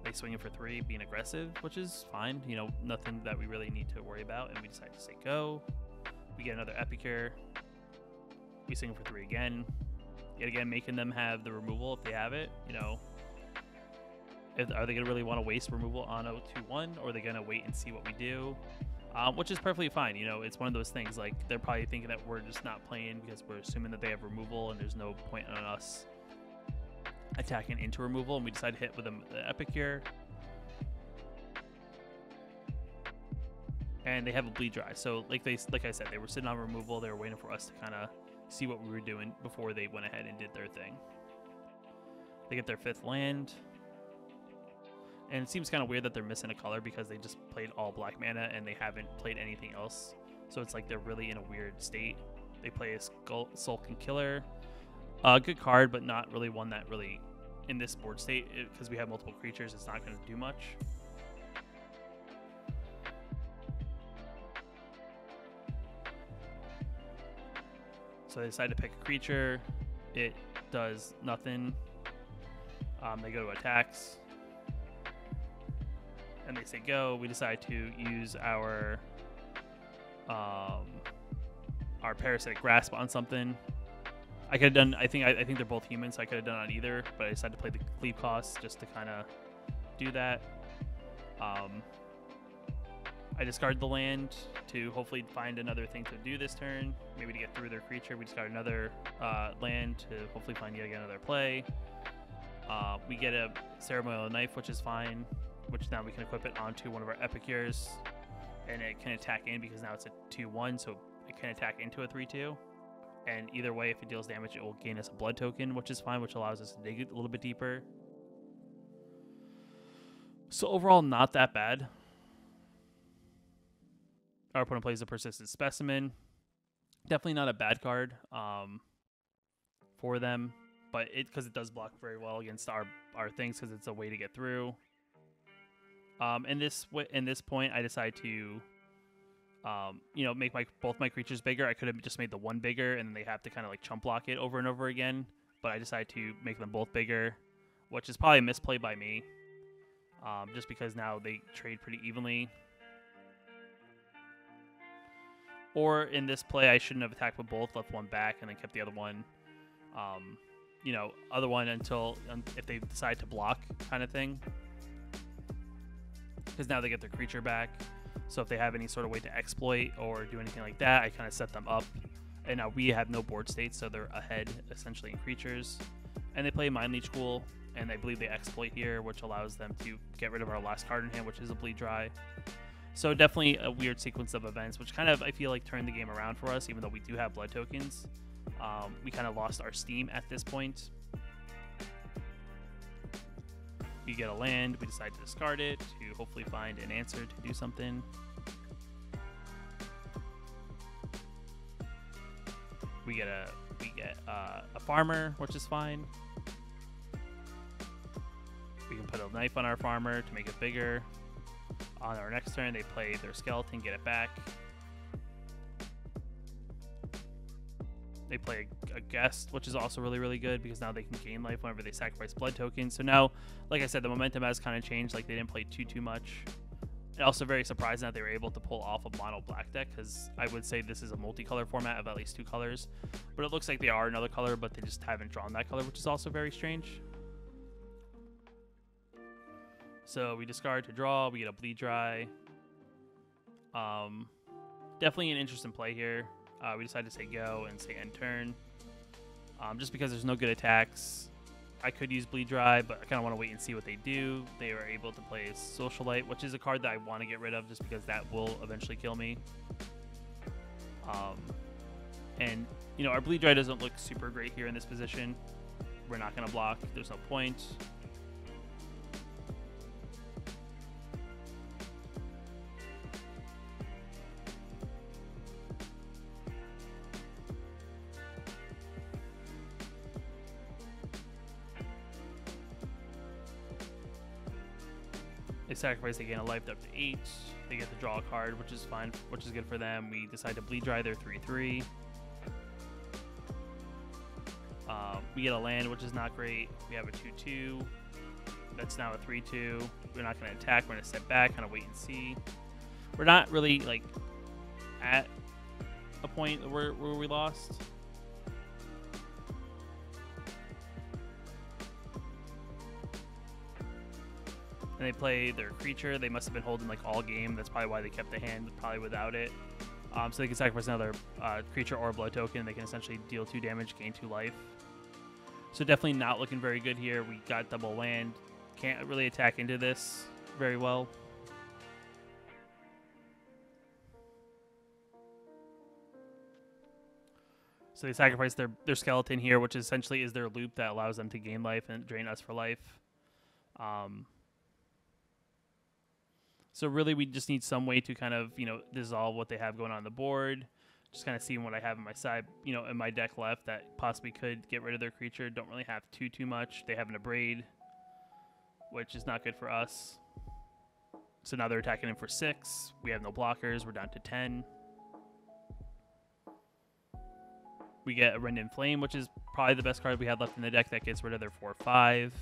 They swing it for 3, being aggressive, which is fine. You know, nothing that we really need to worry about. And we decide to say go. We get another Epicure. We swing for 3 again. Yet again, making them have the removal if they have it. You know, are they going to really want to waste removal on a 2/1, or are they going to wait and see what we do? Which is perfectly fine. You know, it's one of those things, like, they're probably thinking that we're just not playing because we're assuming that they have removal and there's no point on us attacking into removal, and we decide to hit with them the Epicure. And they have a Bleed Dry. So like I said, they were sitting on removal. They were waiting for us to kind of see what we were doing before they went ahead and did their thing. They get their 5th land. And it seems kind of weird that they're missing a color because they just played all black mana and they haven't played anything else. So it's like they're really in a weird state. They play a Sulkin Killer. Good card, but not really one that really, in this board state, because we have multiple creatures, it's not going to do much. So they decide to pick a creature. It does nothing. They go to attacks. And they say go. We decide to use our Parasitic Grasp on something. I could have done. I think they're both humans, so I could have done on either. But I decided to play the Cleave Cost just to kind of do that. I discard the land to hopefully find another thing to do this turn. Maybe to get through their creature. We discard another land to hopefully find yet again another play. We get a Ceremonial Knife, which is fine. Which now we can equip it onto one of our Epicures, and it can attack in because now it's a 2/1, so it can attack into a 3/2. And either way, if it deals damage, it will gain us a blood token, which is fine, which allows us to dig it a little bit deeper. So overall, not that bad. Our opponent plays a Persistent Specimen. Definitely not a bad card for them, but because it does block very well against our things, because it's a way to get through. In this point, I decide to, make both my creatures bigger. I could have just made the one bigger, and they have to kind of like chump block it over and over again. But I decided to make them both bigger, which is probably a misplay by me, just because now they trade pretty evenly. Or in this play, I shouldn't have attacked with both, left one back, and then kept the other one, other one until if they decide to block, kind of thing. Because now they get their creature back. So if they have any sort of way to exploit or do anything like that, I kind of set them up. And now we have no board states, so they're ahead essentially in creatures. And they play Mind Leech Pool, and I believe they exploit here, which allows them to get rid of our last card in hand, which is a Bleed Dry. So definitely a weird sequence of events, which kind of, I feel like, turned the game around for us, even though we do have blood tokens. We kind of lost our steam at this point. We get a land, we decide to discard it to hopefully find an answer to do something. We get a farmer, which is fine. We can put a knife on our farmer to make it bigger. On our next turn, they play their skeleton, get it back. They play a guest, which is also really, really good because now they can gain life whenever they sacrifice blood tokens. So now, like I said, the momentum has kind of changed. Like, they didn't play too much. And also very surprising that they were able to pull off a mono black deck, because I would say this is a multicolor format of at least 2 colors. But it looks like they are another color, but they just haven't drawn that color, which is also very strange. So we discard to draw. We get a Bleed Dry. Definitely an interesting play here. We decide to say go and say end turn. Just because there's no good attacks. I could use Bleed Dry, but I kind of want to wait and see what they do. They were able to play Socialite, which is a card that I want to get rid of just because that will eventually kill me. And, our Bleed Dry doesn't look super great here in this position. We're not going to block. There's no point. sacrifice, they gain a life up to 8. They get to draw a card, which is fine, which is good for them. We decide to bleed dry their 3/3. We get a land, which is not great. We have a 2/2. That's now a 3/2. We're not going to attack. We're going to step back, kind of wait and see. We're not really like at a point where we lost. And they play their creature. They must have been holding like all game. That's probably why they kept the hand, probably without it. So they can sacrifice another creature or blood token. They can essentially deal 2 damage, gain 2 life. So definitely not looking very good here. We got double land. Can't really attack into this very well. So they sacrifice their skeleton here, which essentially is their loop that allows them to gain life and drain us for life. So really, we just need some way to kind of, dissolve what they have going on the board. Just kind of seeing what I have in my side, in my deck left that possibly could get rid of their creature. Don't really have too much. They have an Abrade, which is not good for us. So now they're attacking him for 6. We have no blockers. We're down to 10. We get a Rend in Flame, which is probably the best card we had left in the deck that gets rid of their 4/5.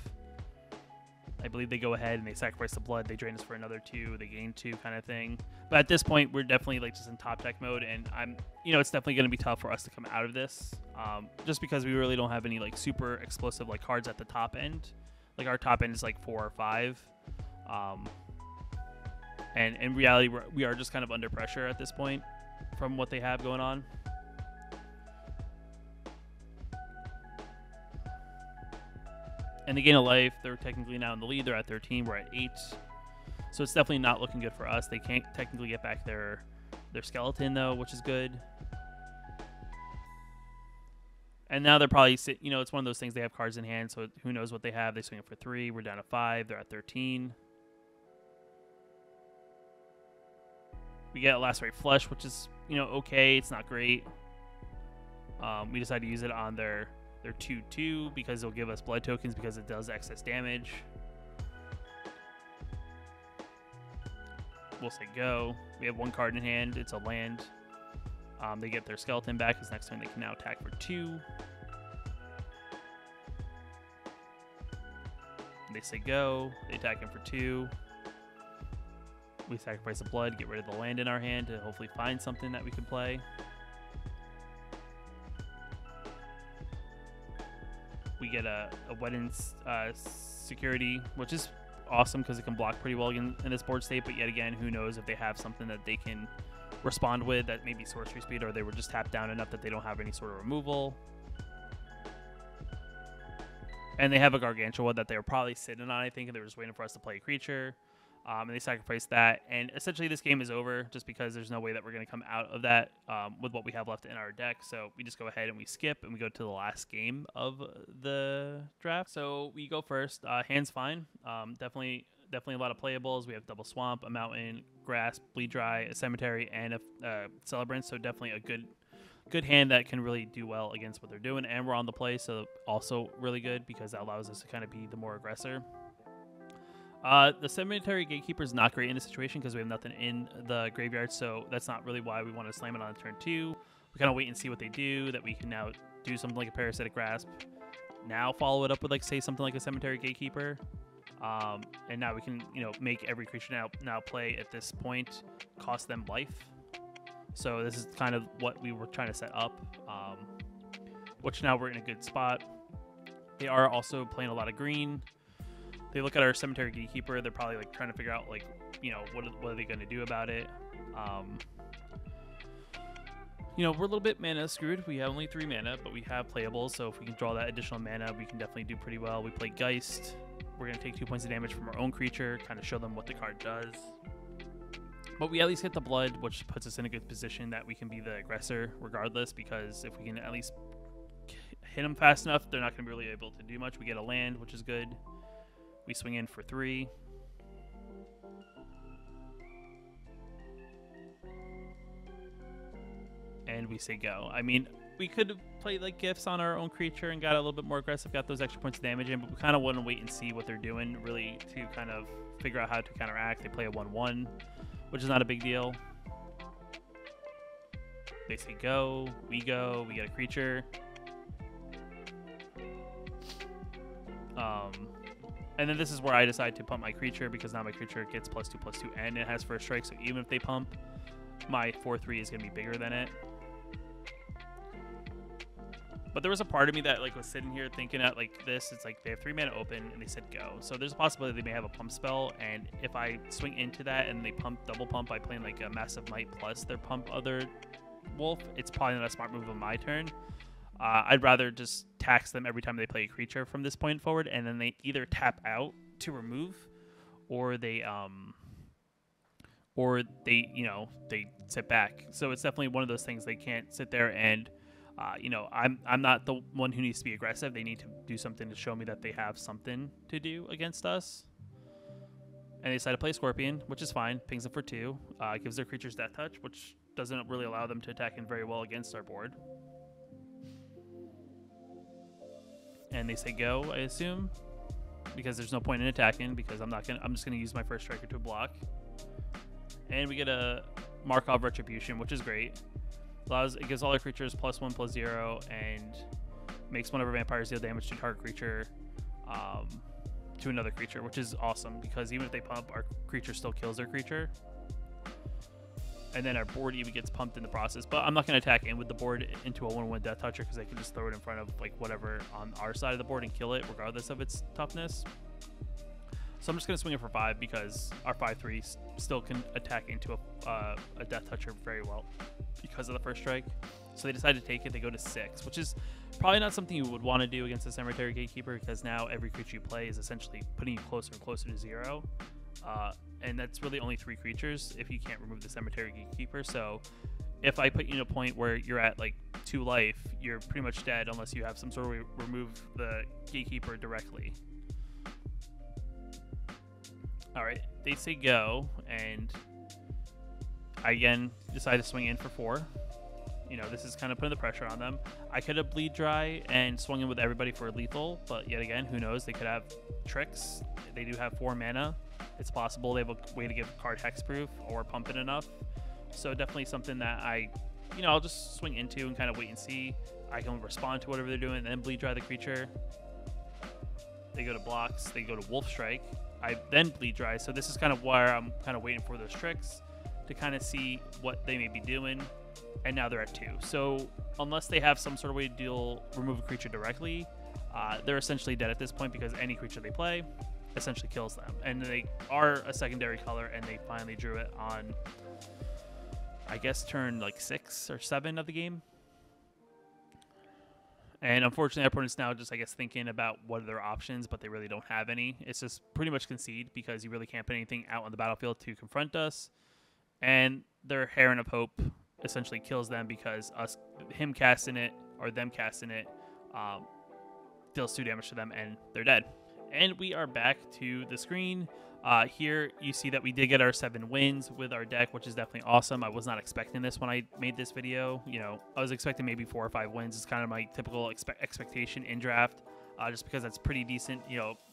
I believe they go ahead and they sacrifice the blood. They drain us for another 2. They gain 2 kind of thing. But at this point, we're definitely like just in top deck mode. And it's definitely going to be tough for us to come out of this. Just because we really don't have any like super explosive like cards at the top end. Like our top end is like 4 or 5. And in reality, we are just kind of under pressure at this point from what they have going on. And they gain a life. They're technically now in the lead. They're at 13. We're at 8. So it's definitely not looking good for us. They can't technically get back their skeleton, though, which is good. And now they're probably, it's one of those things. They have cards in hand, so who knows what they have. They swing it for 3. We're down to 5. They're at 13. We get a Lacerate Flesh, which is, okay. It's not great. We decide to use it on their 2/2 because it'll give us blood tokens because it does excess damage. We'll say go. We have 1 card in hand. It's a land. They get their skeleton back because next time they can now attack for 2. They say go. They attack him for 2. We sacrifice the blood, get rid of the land in our hand to hopefully find something that we can play. We get a Wedding Security, which is awesome because it can block pretty well in this board state. But yet again, who knows if they have something that they can respond with that maybe sorcery speed, or they were just tapped down enough that they don't have any sort of removal. And they have a Gargantua that they were probably sitting on, I think, and they were just waiting for us to play a creature. And they sacrificed that. And essentially this game is over just because there's no way that we're going to come out of that with what we have left in our deck. So we just go ahead and we skip and we go to the last game of the draft. So we go first. Hand's fine. Definitely a lot of playables. We have Double Swamp, a Mountain, Grasp, Bleed Dry, a Cemetery, and a Celebrant. So definitely a good hand that can really do well against what they're doing. And we're on the play, so also really good because that allows us to kind of be the more aggressor. The Cemetery Gatekeeper is not great in this situation because we have nothing in the graveyard, so that's not really why we want to slam it on turn 2. We kind of wait and see what they do, that we can now do something like a Parasitic Grasp. Now follow it up with, like, say, something like a Cemetery Gatekeeper. And now we can, make every creature now play at this point cost them life. So this is kind of what we were trying to set up, which now we're in a good spot. They are also playing a lot of green. They look at our Cemetery Gatekeeper. They're probably like trying to figure out, like, what are they going to do about it. We're a little bit mana screwed. We have only 3 mana, but we have playables. So if we can draw that additional mana, we can definitely do pretty well. We play Geist. We're going to take 2 points of damage from our own creature, kind of show them what the card does. But we at least get the blood, which puts us in a good position that we can be the aggressor regardless, because if we can at least hit them fast enough, they're not going to be really able to do much. We get a land, which is good. We swing in for 3. And we say go. I mean, we could have played like gifts on our own creature and got a little bit more aggressive, got those extra points of damage in, but we kind of want to wait and see what they're doing, really, to kind of figure out how to counteract. They play a 1/1, which is not a big deal. They say go, we get a creature. And then this is where I decide to pump my creature, because now my creature gets +2/+2, and it has first strike, so even if they pump, my 4/3 is going to be bigger than it. But there was a part of me that like was sitting here thinking at like this. It's like they have 3 mana open, and they said go. So there's a possibility they may have a pump spell, and if I swing into that and they pump double pump by playing like a Massive Might plus their pump other wolf, it's probably not a smart move on my turn. I'd rather just tax them every time they play a creature from this point forward, and then they either tap out to remove, or they they sit back. So it's definitely one of those things. They can't sit there and I'm not the one who needs to be aggressive. They need to do something to show me that they have something to do against us. And they decide to play Scorpion, which is fine. Pings them for 2. Gives their creatures Death Touch, which doesn't really allow them to attack in very well against our board. And they say go, I assume, because there's no point in attacking, because I'm just gonna use my first striker to block. And we get a Markov Retribution, which is great. It gives all our creatures +1/+0 and makes one of our vampires deal damage to target creature to another creature, which is awesome, because even if they pump, our creature still kills their creature. And then our board even gets pumped in the process. But I'm not going to attack in with the board into a 1/1 Death Toucher, because I can just throw it in front of like whatever on our side of the board and kill it regardless of its toughness. So I'm just going to swing it for 5, because our 5/3 still can attack into a Death Toucher very well because of the first strike. So they decide to take it. They go to 6, which is probably not something you would want to do against a Cemetery Gatekeeper, because now every creature you play is essentially putting you closer and closer to 0. And that's really only 3 creatures if you can't remove the Cemetery Gatekeeper. So if I put you in a point where you're at like 2 life, you're pretty much dead unless you have some sort of remove the Gatekeeper directly. Alright, they say go, and I again decide to swing in for 4. This is kind of putting the pressure on them. I could have Bleed Dry and swung in with everybody for lethal, but yet again, who knows? They could have tricks. They do have 4 mana. It's possible they have a way to give card hexproof or pump it enough. So definitely something that I'll just swing into and kind of wait and see. I can respond to whatever they're doing, and then Bleed Dry the creature. They go to blocks. They go to Wolf Strike. I then Bleed Dry. So this is kind of where I'm kind of waiting for those tricks to kind of see what they may be doing. And now they're at 2. So unless they have some sort of way to remove a creature directly, they're essentially dead at this point, because any creature they play essentially kills them. And they are a secondary color, and they finally drew it on, I guess, turn like 6 or 7 of the game. And unfortunately, our opponent's now just, I guess, thinking about what are their options, but they really don't have any. It's just pretty much concede, because you really can't put anything out on the battlefield to confront us. And their Heron of Hope essentially kills them, because him casting it or them casting it deals 2 damage to them, and they're dead. And we are back to the screen. Here you see that we did get our 7 wins with our deck, which is definitely awesome. I was not expecting this when I made this video. I was expecting maybe 4 or 5 wins. It's kind of my typical expectation in draft, just because that's pretty decent,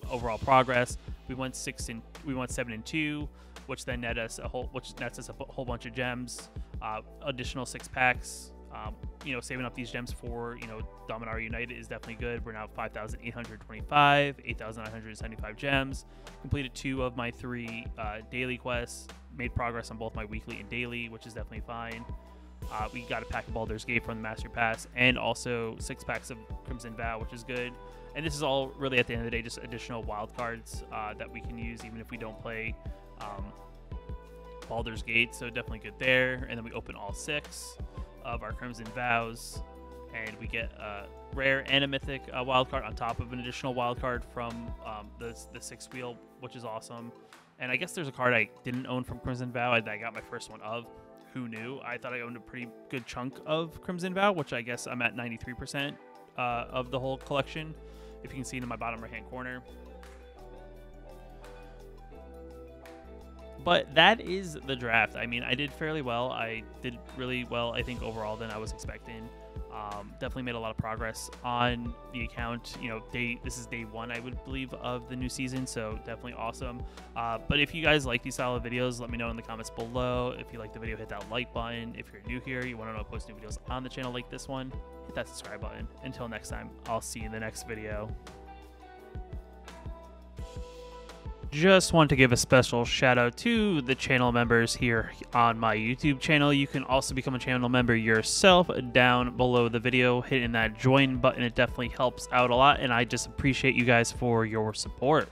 overall progress. We went 7-2, which then nets us a whole bunch of gems, additional 6 packs. Saving up these gems for, Dominaria United is definitely good. We're now 5,825, 8,975 gems. Completed 2 of my 3 daily quests. Made progress on both my weekly and daily, which is definitely fine. We got a pack of Baldur's Gate from the Master Pass, and also 6 packs of Crimson Vow, which is good. And this is all really, at the end of the day, just additional wild cards that we can use even if we don't play Baldur's Gate, so definitely good there. And then we open all 6 of our Crimson Vows, and we get a rare and a mythic wild card on top of an additional wild card from the 6 wheel, which is awesome. And I guess there's a card I didn't own from Crimson Vow that I got my first one of. Who knew? I thought I owned a pretty good chunk of Crimson Vow, which I guess I'm at 93% of the whole collection, if you can see it in my bottom right hand corner. But that is the draft. I mean, I did fairly well. I did really well, I think, overall than I was expecting. Definitely made a lot of progress on the account. You know, this is day 1, I would believe, of the new season, so definitely awesome. But if you guys like these style of videos, let me know in the comments below. If you like the video, hit that like button. If you're new here, you want to know I post new videos on the channel like this one, hit that subscribe button. Until next time, I'll see you in the next video. Just want to give a special shout out to the channel members here on my YouTube channel. You can also become a channel member yourself down below the video, hitting that join button. It definitely helps out a lot, and I just appreciate you guys for your support.